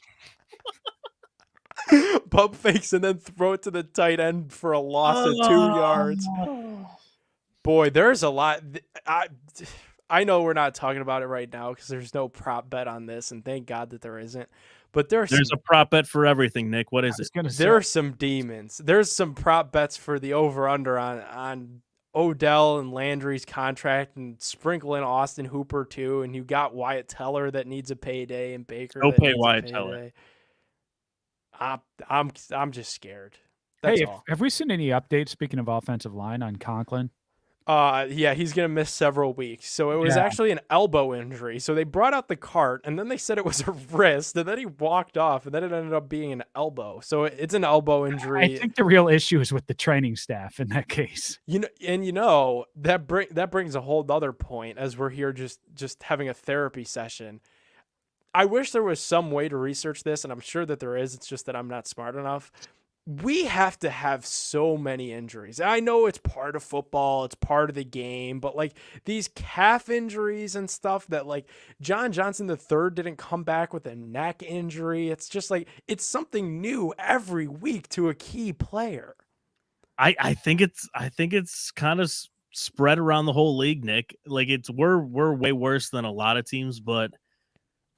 Speaker 7: Pump fakes and then throw it to the tight end for a loss of 2 yards. Boy, there's a lot. I know we're not talking about it right now because there's no prop bet on this, and thank God that there isn't. But there's
Speaker 6: a prop bet for everything, Nick. What is it?
Speaker 7: there's some demons. There's some prop bets for the over under on Odell and Landry's contract, and sprinkle in Austin Hooper too. And you got Wyatt Teller that needs a payday, and Baker.
Speaker 6: Go
Speaker 7: that
Speaker 6: pay
Speaker 7: needs a
Speaker 6: Wyatt Teller.
Speaker 7: payday. I'm just scared. That's
Speaker 2: Hey,
Speaker 7: all.
Speaker 2: have we seen any updates? Speaking of offensive line on Conklin,
Speaker 7: Yeah, he's gonna miss several weeks. So it was
Speaker 2: Yeah.
Speaker 7: actually an elbow injury. So they brought out the cart, and then they said it was a wrist, and then he walked off, and then it ended up being an elbow. So it's an elbow injury.
Speaker 2: I think the real issue is with the training staff in that case.
Speaker 7: That brings a whole other point as we're here just having a therapy session. I wish there was some way to research this, and I'm sure that there is. It's just that I'm not smart enough. We have to have so many injuries. I know it's part of football, it's part of the game, but like these calf injuries and stuff that like John Johnson III didn't come back with a neck injury. It's just like it's something new every week to a key player.
Speaker 6: I think it's kind of spread around the whole league, Nick. Like we're way worse than a lot of teams, but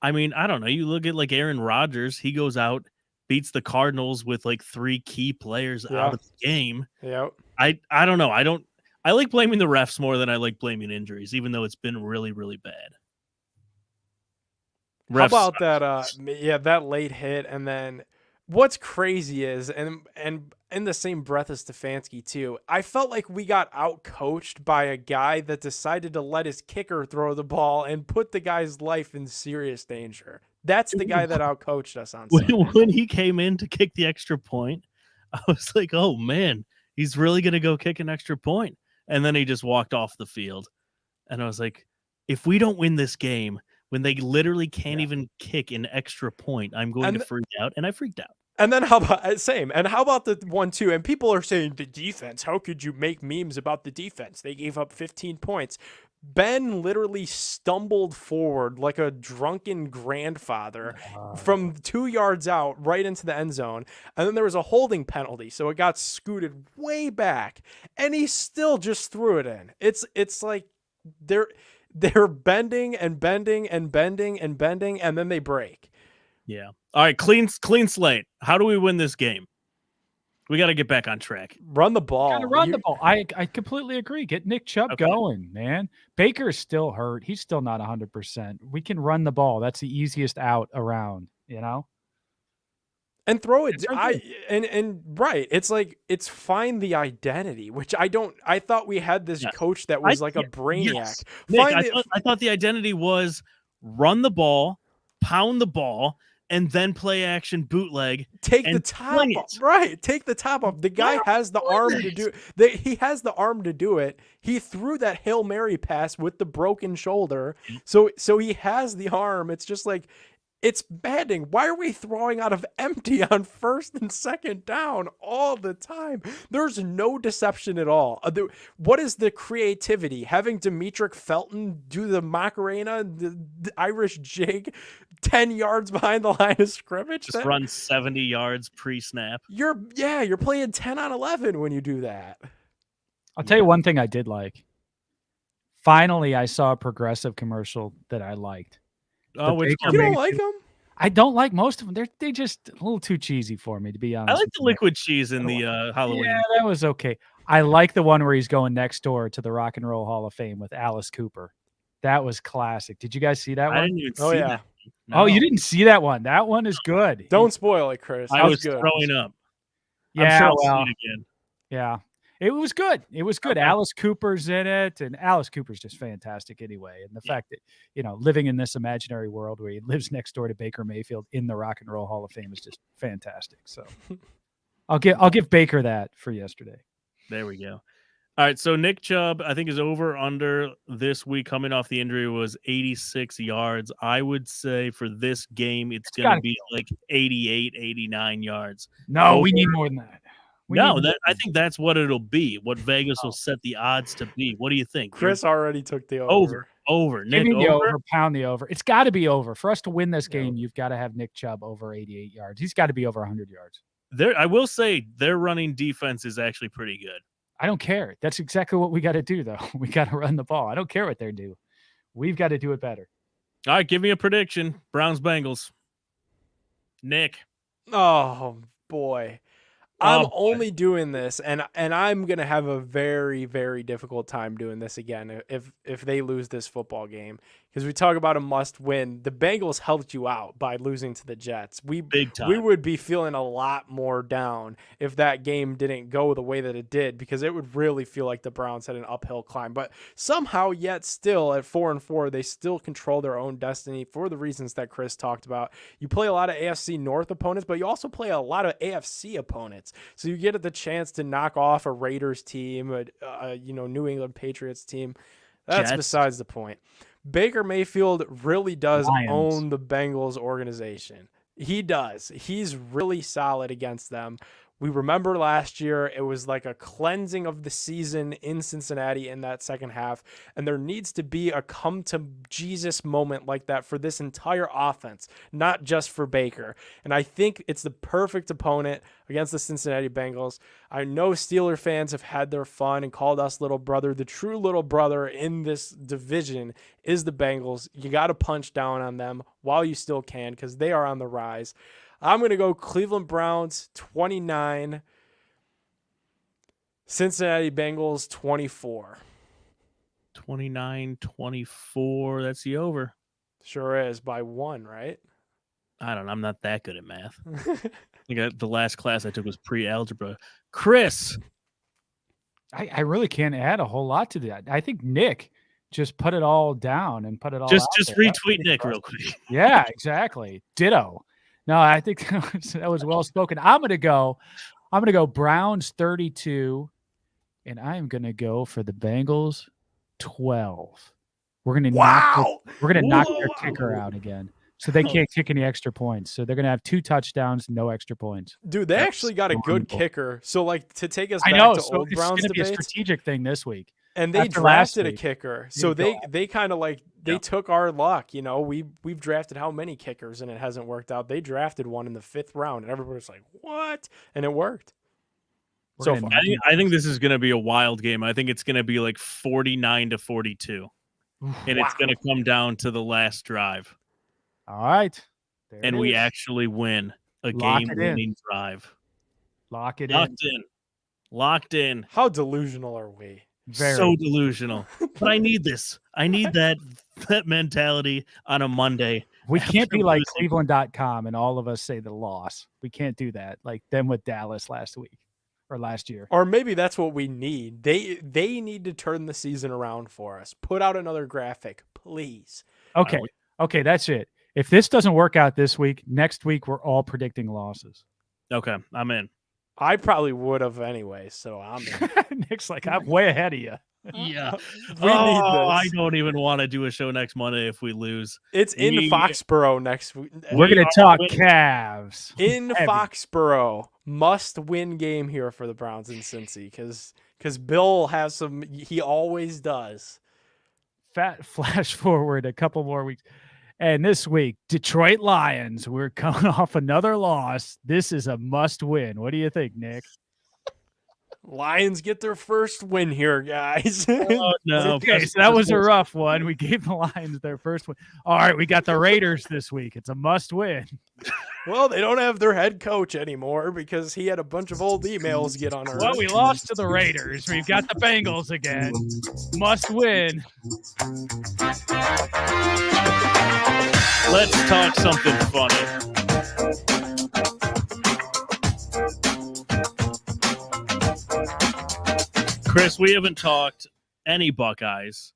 Speaker 6: I mean, I don't know. You look at like Aaron Rodgers, he goes out, beats the Cardinals with like 3 key players out of the game.
Speaker 7: Yep.
Speaker 6: I don't know. I like blaming the refs more than I like blaming injuries, even though it's been really, really bad.
Speaker 7: How about that? That late hit, and then what's crazy is, and in the same breath as Stefanski too, I felt like we got out-coached by a guy that decided to let his kicker throw the ball and put the guy's life in serious danger. That's the guy that out-coached us on Sunday.
Speaker 6: When he came in to kick the extra point, I was like, oh man, he's really going to go kick an extra point. And then he just walked off the field. And I was like, if we don't win this game, when they literally can't even kick an extra point, I'm going to freak out. And I freaked out.
Speaker 7: And then how about the one too? And people are saying the defense. How could you make memes about the defense? They gave up 15 points. Ben literally stumbled forward like a drunken grandfather from 2 yards out right into the end zone. And then there was a holding penalty. So it got scooted way back. And he still just threw it in. It's like they're bending and bending and bending and bending, and then they break.
Speaker 6: Yeah. All right. Clean slate. How do we win this game? We got to get back on track.
Speaker 7: Run the ball.
Speaker 2: Gotta run the ball. I completely agree. Get Nick Chubb going, man. Baker's still hurt. He's still not 100%. We can run the ball. That's the easiest out around, you know?
Speaker 7: And throw it. Right. It's like, it's find the identity, which I thought we had this coach that was like a brainiac.
Speaker 6: Yes. Nick, I thought the identity was run the ball, pound the ball, and then play action bootleg.
Speaker 7: Take the
Speaker 6: and
Speaker 7: top
Speaker 6: fling
Speaker 7: off.
Speaker 6: it.
Speaker 7: Right. Take the top off. The guy
Speaker 6: Yeah,
Speaker 7: has the
Speaker 6: fling
Speaker 7: arm
Speaker 6: it.
Speaker 7: to do it. He has the arm to do it. He threw that Hail Mary pass with the broken shoulder. So he has the arm. It's just like, it's maddening. Why are we throwing out of empty on first and second down all the time? There's no deception at all. What is the creativity? Having Demetric Felton do the Macarena, the Irish jig, 10 yards behind the line of scrimmage?
Speaker 6: Just run 70 yards pre-snap.
Speaker 7: You're playing 10 on 11 when you do that.
Speaker 2: I'll tell you one thing I did like. Finally, I saw a Progressive commercial that I liked.
Speaker 6: Oh, which
Speaker 7: You don't like them?
Speaker 2: I don't like most of them. They just a little too cheesy for me, to be honest.
Speaker 6: I like the liquid cheese in the Halloween.
Speaker 2: Yeah, that was okay. I like the one where he's going next door to the Rock and Roll Hall of Fame with Alice Cooper. That was classic. Did you guys see that one?
Speaker 6: I didn't even see that.
Speaker 2: Oh, you didn't see that one? That one is good.
Speaker 7: Don't spoil it, Chris.
Speaker 6: I was
Speaker 7: good.
Speaker 6: throwing up.
Speaker 2: Yeah,
Speaker 6: I'm sure I'll
Speaker 2: well,
Speaker 6: see it again.
Speaker 2: yeah. It was good. It was good.
Speaker 6: Okay.
Speaker 2: Alice Cooper's in it, and Alice Cooper's just fantastic anyway. And the fact that, living in this imaginary world where he lives next door to Baker Mayfield in the Rock and Roll Hall of Fame is just fantastic. So I'll give Baker that for yesterday.
Speaker 6: There we go. All right, so Nick Chubb, I think, is over under this week coming off the injury was 86 yards. I would say for this game, it's going to be like 88, 89 yards.
Speaker 2: No, we need more than that.
Speaker 6: I think that's what it'll be, what Vegas will set the odds to be. What do you think?
Speaker 7: Chris already took the over.
Speaker 6: Over.
Speaker 2: Give
Speaker 6: Nick,
Speaker 2: me the
Speaker 6: over?
Speaker 2: over, pound the over. It's got to be over. For us to win this game, you've got to have Nick Chubb over 88 yards. He's got to be over 100 yards.
Speaker 6: I will say their running defense is actually pretty good.
Speaker 2: I don't care. That's exactly what we got to do, though. We got to run the ball. I don't care what they do. We've got to do it better.
Speaker 6: All right, give me a prediction. Browns-Bengals. Nick.
Speaker 7: Oh, boy. I'm only doing this, and I'm going to have a very, very difficult time doing this again if they lose this football game. Because we talk about a must win. The Bengals helped you out by losing to the Jets.
Speaker 6: Big time.
Speaker 7: We would be feeling a lot more down if that game didn't go the way that it did, because it would really feel like the Browns had an uphill climb. But somehow, yet still, at 4-4, they still control their own destiny for the reasons that Chris talked about. You play a lot of AFC North opponents, but you also play a lot of AFC opponents. So you get the chance to knock off a Raiders team, a New England Patriots team. That's
Speaker 6: Jets.
Speaker 7: besides the point. Baker Mayfield really does
Speaker 2: Lions.
Speaker 7: own the Bengals organization. He does. He's really solid against them. We remember last year, it was like a cleansing of the season in Cincinnati in that second half. And there needs to be a come to Jesus moment like that for this entire offense, not just for Baker. And I think it's the perfect opponent against the Cincinnati Bengals. I know Steeler fans have had their fun and called us little brother. The true little brother in this division is the Bengals. You got to punch down on them while you still can, because they are on the rise. I'm going to go Cleveland Browns 29, Cincinnati Bengals 24.
Speaker 6: 29-24. That's the over.
Speaker 7: Sure is, by 1, right?
Speaker 6: I don't know. I'm not that good at math. The last class I took was pre-algebra. Chris.
Speaker 2: I really can't add a whole lot to that. I think Nick just put it all down and put it all
Speaker 6: Just
Speaker 2: out there.
Speaker 6: retweet Nick real quick.
Speaker 2: Yeah, exactly. Ditto. No, I think that was well spoken. I'm gonna go Browns 32, and I am gonna go for the Bengals 12. We're gonna knock their kicker out again, so they can't kick any extra points. So they're gonna have 2 touchdowns, no extra points.
Speaker 7: Dude, they actually got a good kicker. So to take us back to
Speaker 2: so
Speaker 7: old
Speaker 2: it's
Speaker 7: Browns
Speaker 2: gonna be a
Speaker 7: debates,
Speaker 2: strategic thing this week.
Speaker 7: and they
Speaker 2: after last
Speaker 7: drafted a
Speaker 2: week.
Speaker 7: kicker. So they kind of they took our luck. We've drafted how many kickers and it hasn't worked out. They drafted one in the 5th round, and everybody's like, "What?" And it worked. So far.
Speaker 6: I think this is going to be a wild game. I think it's going to be like 49-42, and it's going to come down to the last drive.
Speaker 2: All right,
Speaker 6: and we actually win a game-winning drive.
Speaker 2: Lock it
Speaker 6: Locked in.
Speaker 7: How delusional are we?
Speaker 6: So delusional. But I need this. I need that mentality on a Monday.
Speaker 2: We can't be like Cleveland.com and all of us say the loss. We can't do that like them with Dallas last week or last year.
Speaker 7: Or maybe that's what we need. They need to turn the season around for us. Put out another graphic, please.
Speaker 2: Okay, that's it. If this doesn't work out this week, next week we're all predicting losses.
Speaker 6: Okay, I'm in.
Speaker 7: I probably would have anyway, so I'm in.
Speaker 2: Nick's like, I'm way ahead of you.
Speaker 6: Yeah.
Speaker 7: We need this.
Speaker 6: I don't even want to do a show next Monday if we lose.
Speaker 7: It's in Foxborough next week.
Speaker 2: We're going to talk Cavs.
Speaker 7: In
Speaker 2: Heavy.
Speaker 7: Foxborough. Must-win game here for the Browns in Cincy because Bill has some – he always does.
Speaker 2: Flash forward a couple more weeks. And this week, Detroit Lions, we're coming off another loss. This is a must-win. What do you think, Nick?
Speaker 7: Lions get their first win here, guys.
Speaker 6: Oh, no.
Speaker 2: Okay, so that was a rough one. We gave the Lions their first win. All right, we got the Raiders this week. It's a must-win.
Speaker 7: Well, they don't have their head coach anymore because he had a bunch of old emails get unearthed.
Speaker 2: Well, we lost to the Raiders. We've got the Bengals again. Must-win.
Speaker 6: Let's talk something funny. Chris, we haven't talked any Buckeyes.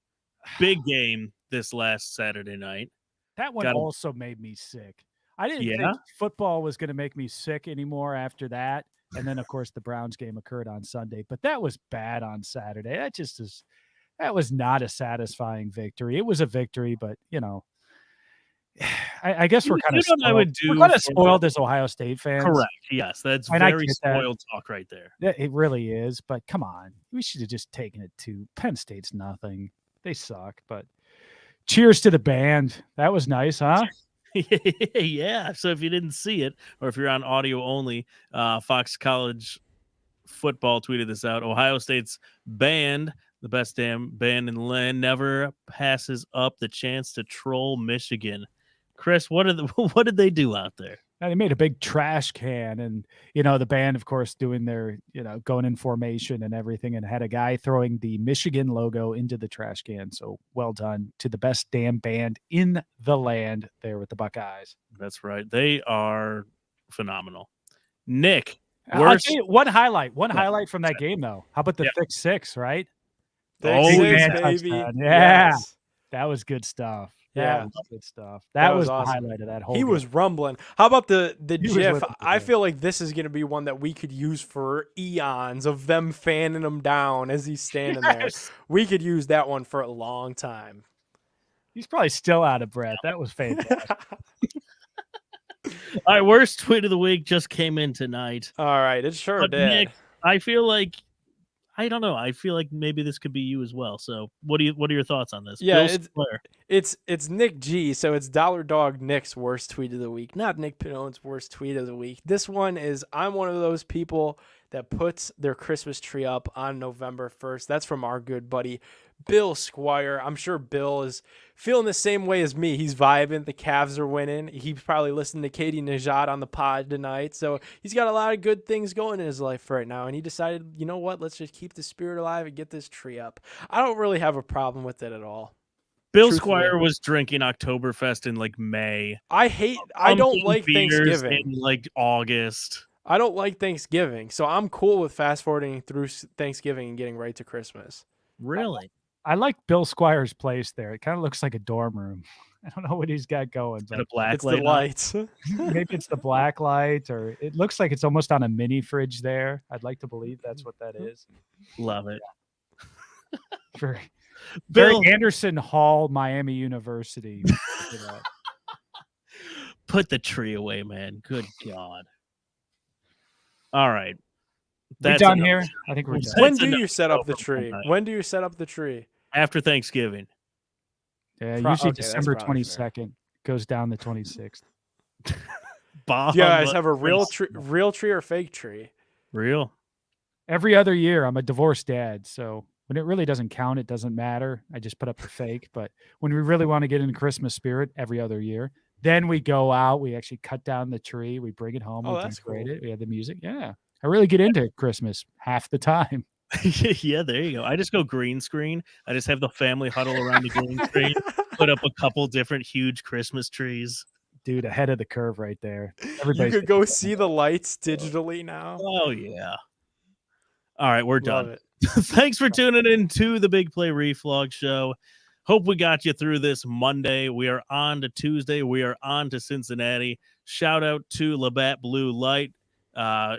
Speaker 6: Big game this last Saturday night.
Speaker 2: That one also made me sick. I didn't think football was going to make me sick anymore after that. And then, of course, the Browns game occurred on Sunday. But that was bad on Saturday. That was not a satisfying victory. It was a victory, but, you know. I guess we're kind of spoiled. We're kind of spoiled as Ohio State fans.
Speaker 6: Correct. Yes, that's very spoiled talk right there.
Speaker 2: It really is. But come on, we should have just taken it to Penn State's nothing. They suck. But cheers to the band. That was nice, huh?
Speaker 6: Yeah. So if you didn't see it, or if you're on audio only, Fox College Football tweeted this out. Ohio State's band, the best damn band in the land, never passes up the chance to troll Michigan. Chris, what did they do out there?
Speaker 2: They made a big trash can, and the band, of course, doing their going in formation and everything, and had a guy throwing the Michigan logo into the trash can. So well done to the best damn band in the land there with the Buckeyes.
Speaker 6: That's right, they are phenomenal. Nick,
Speaker 2: I'll tell you one highlight from that game though. How about the thick six, right?
Speaker 7: Baby.
Speaker 2: Yeah,
Speaker 7: yes.
Speaker 2: That was good stuff.
Speaker 7: Yeah,
Speaker 2: good stuff. That was
Speaker 7: awesome.
Speaker 2: The highlight of that whole.
Speaker 7: He was rumbling. How about the GIF? I feel like this is going to be one that we could use for eons of them fanning him down as he's standing there. We could use that one for a long time.
Speaker 2: He's probably still out of breath. That was fantastic.
Speaker 6: All right, worst tweet of the week just came in tonight.
Speaker 7: All right, it sure did.
Speaker 6: Nick, I feel like. I don't know. I feel like maybe this could be you as well. So, what are your thoughts on this?
Speaker 7: Yeah, it's Nick G. So it's Dollar Dog Nick's worst tweet of the week, not Nick Pinone's worst tweet of the week. This one is, I'm one of those people that puts their Christmas tree up on November 1st. That's from our good buddy Bill Squire. I'm sure Bill is feeling the same way as me. He's vibing. The Cavs are winning. He's probably listening to Katie Nageotte on the pod tonight. So he's got a lot of good things going in his life right now. And he decided, you know what? Let's just keep the spirit alive and get this tree up. I don't really have a problem with it at all.
Speaker 6: Bill Squire was drinking Oktoberfest in like May.
Speaker 7: I don't like Thanksgiving.
Speaker 6: In like August.
Speaker 7: I don't like Thanksgiving. So I'm cool with fast forwarding through Thanksgiving and getting right to Christmas.
Speaker 6: Really?
Speaker 2: I like Bill Squire's place there. It kind of looks like a dorm room. I don't know what he's got going. But
Speaker 7: it's the lights.
Speaker 2: Maybe it's the black light, or it looks like it's almost on a mini fridge there. I'd like to believe that's what that is.
Speaker 6: Love it.
Speaker 2: For Bill Anderson Hall, Miami University.
Speaker 6: Put the tree away, man. Good God. All right.
Speaker 2: We're done here. I think we're done.
Speaker 7: When do you set up the tree? When do you set up the tree?
Speaker 6: After Thanksgiving.
Speaker 2: Yeah, usually December 22nd. Goes down the 26th.
Speaker 7: You guys have a real tree or fake tree?
Speaker 6: Real.
Speaker 2: Every other year, I'm a divorced dad, so when it really doesn't count, it doesn't matter. I just put up the fake. But when we really want to get in the Christmas spirit, every other year, then we go out. We actually cut down the tree. We bring it home. We decorate it. We have the music. Yeah. I really get into Christmas half the time.
Speaker 6: Yeah, there you go. I just go green screen. I just have the family huddle around the green screen, put up a couple different huge Christmas trees.
Speaker 2: Dude, ahead of the curve right there.
Speaker 7: You could go see the lights digitally now.
Speaker 6: Oh, yeah. All right, we're
Speaker 7: Love
Speaker 6: done.
Speaker 7: it.
Speaker 6: Thanks for tuning in to the Big Play Reflog Show. Hope we got you through this Monday. We are on to Tuesday. We are on to Cincinnati. Shout out to Labatt Blue Light.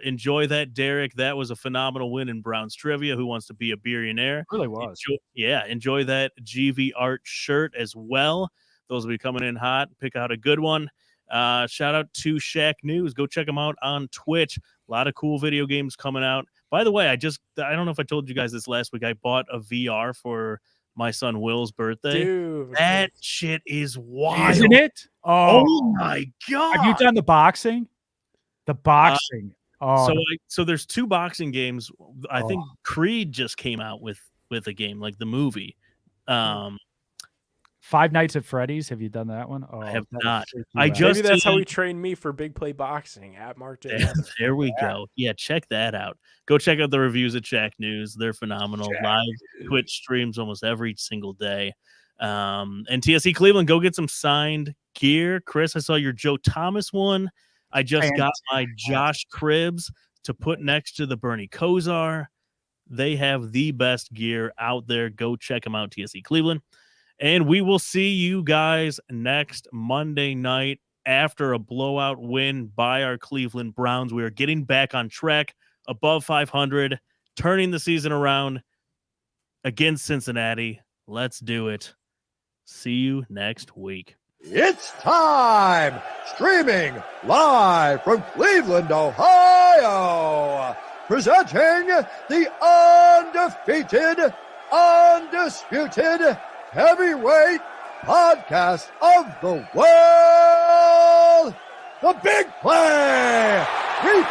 Speaker 6: Enjoy that, Derek. That was a phenomenal win in Browns Trivia. Who Wants to Be a Billionaire?
Speaker 2: It really was.
Speaker 6: Enjoy that GV Art shirt as well. Those will be coming in hot. Pick out a good one. Shout out to Shaq News. Go check them out on Twitch. A lot of cool video games coming out. By the way, I don't know if I told you guys this last week. I bought a VR for my son Will's birthday.
Speaker 7: Dude,
Speaker 6: that shit is wild.
Speaker 2: Isn't it?
Speaker 6: Oh my God.
Speaker 2: Have you done the boxing? The boxing.
Speaker 6: So there's 2 boxing games. I think Creed just came out with a game, like the movie.
Speaker 2: Five Nights at Freddy's. Have you done that one?
Speaker 6: I have
Speaker 2: that'll
Speaker 6: not.
Speaker 2: freak you
Speaker 6: I
Speaker 2: out.
Speaker 6: just
Speaker 7: maybe that's how
Speaker 6: did-
Speaker 7: he trained me for Big Play Boxing at Mark J.
Speaker 6: There we go. Yeah, check that out. Go check out the reviews at Shaq News. They're phenomenal. Live Twitch streams almost every single day. And TSE Cleveland, go get some signed gear. Chris, I saw your Joe Thomas one. I just got my Josh Cribbs to put next to the Bernie Kosar. They have the best gear out there. Go check them out, TSE Cleveland. And we will see you guys next Monday night after a blowout win by our Cleveland Browns. We are getting back on track, above 500, turning the season around against Cincinnati. Let's do it. See you next week.
Speaker 11: It's time! Streaming live from Cleveland, Ohio! Presenting the undefeated, undisputed heavyweight podcast of the world, The Big Play! We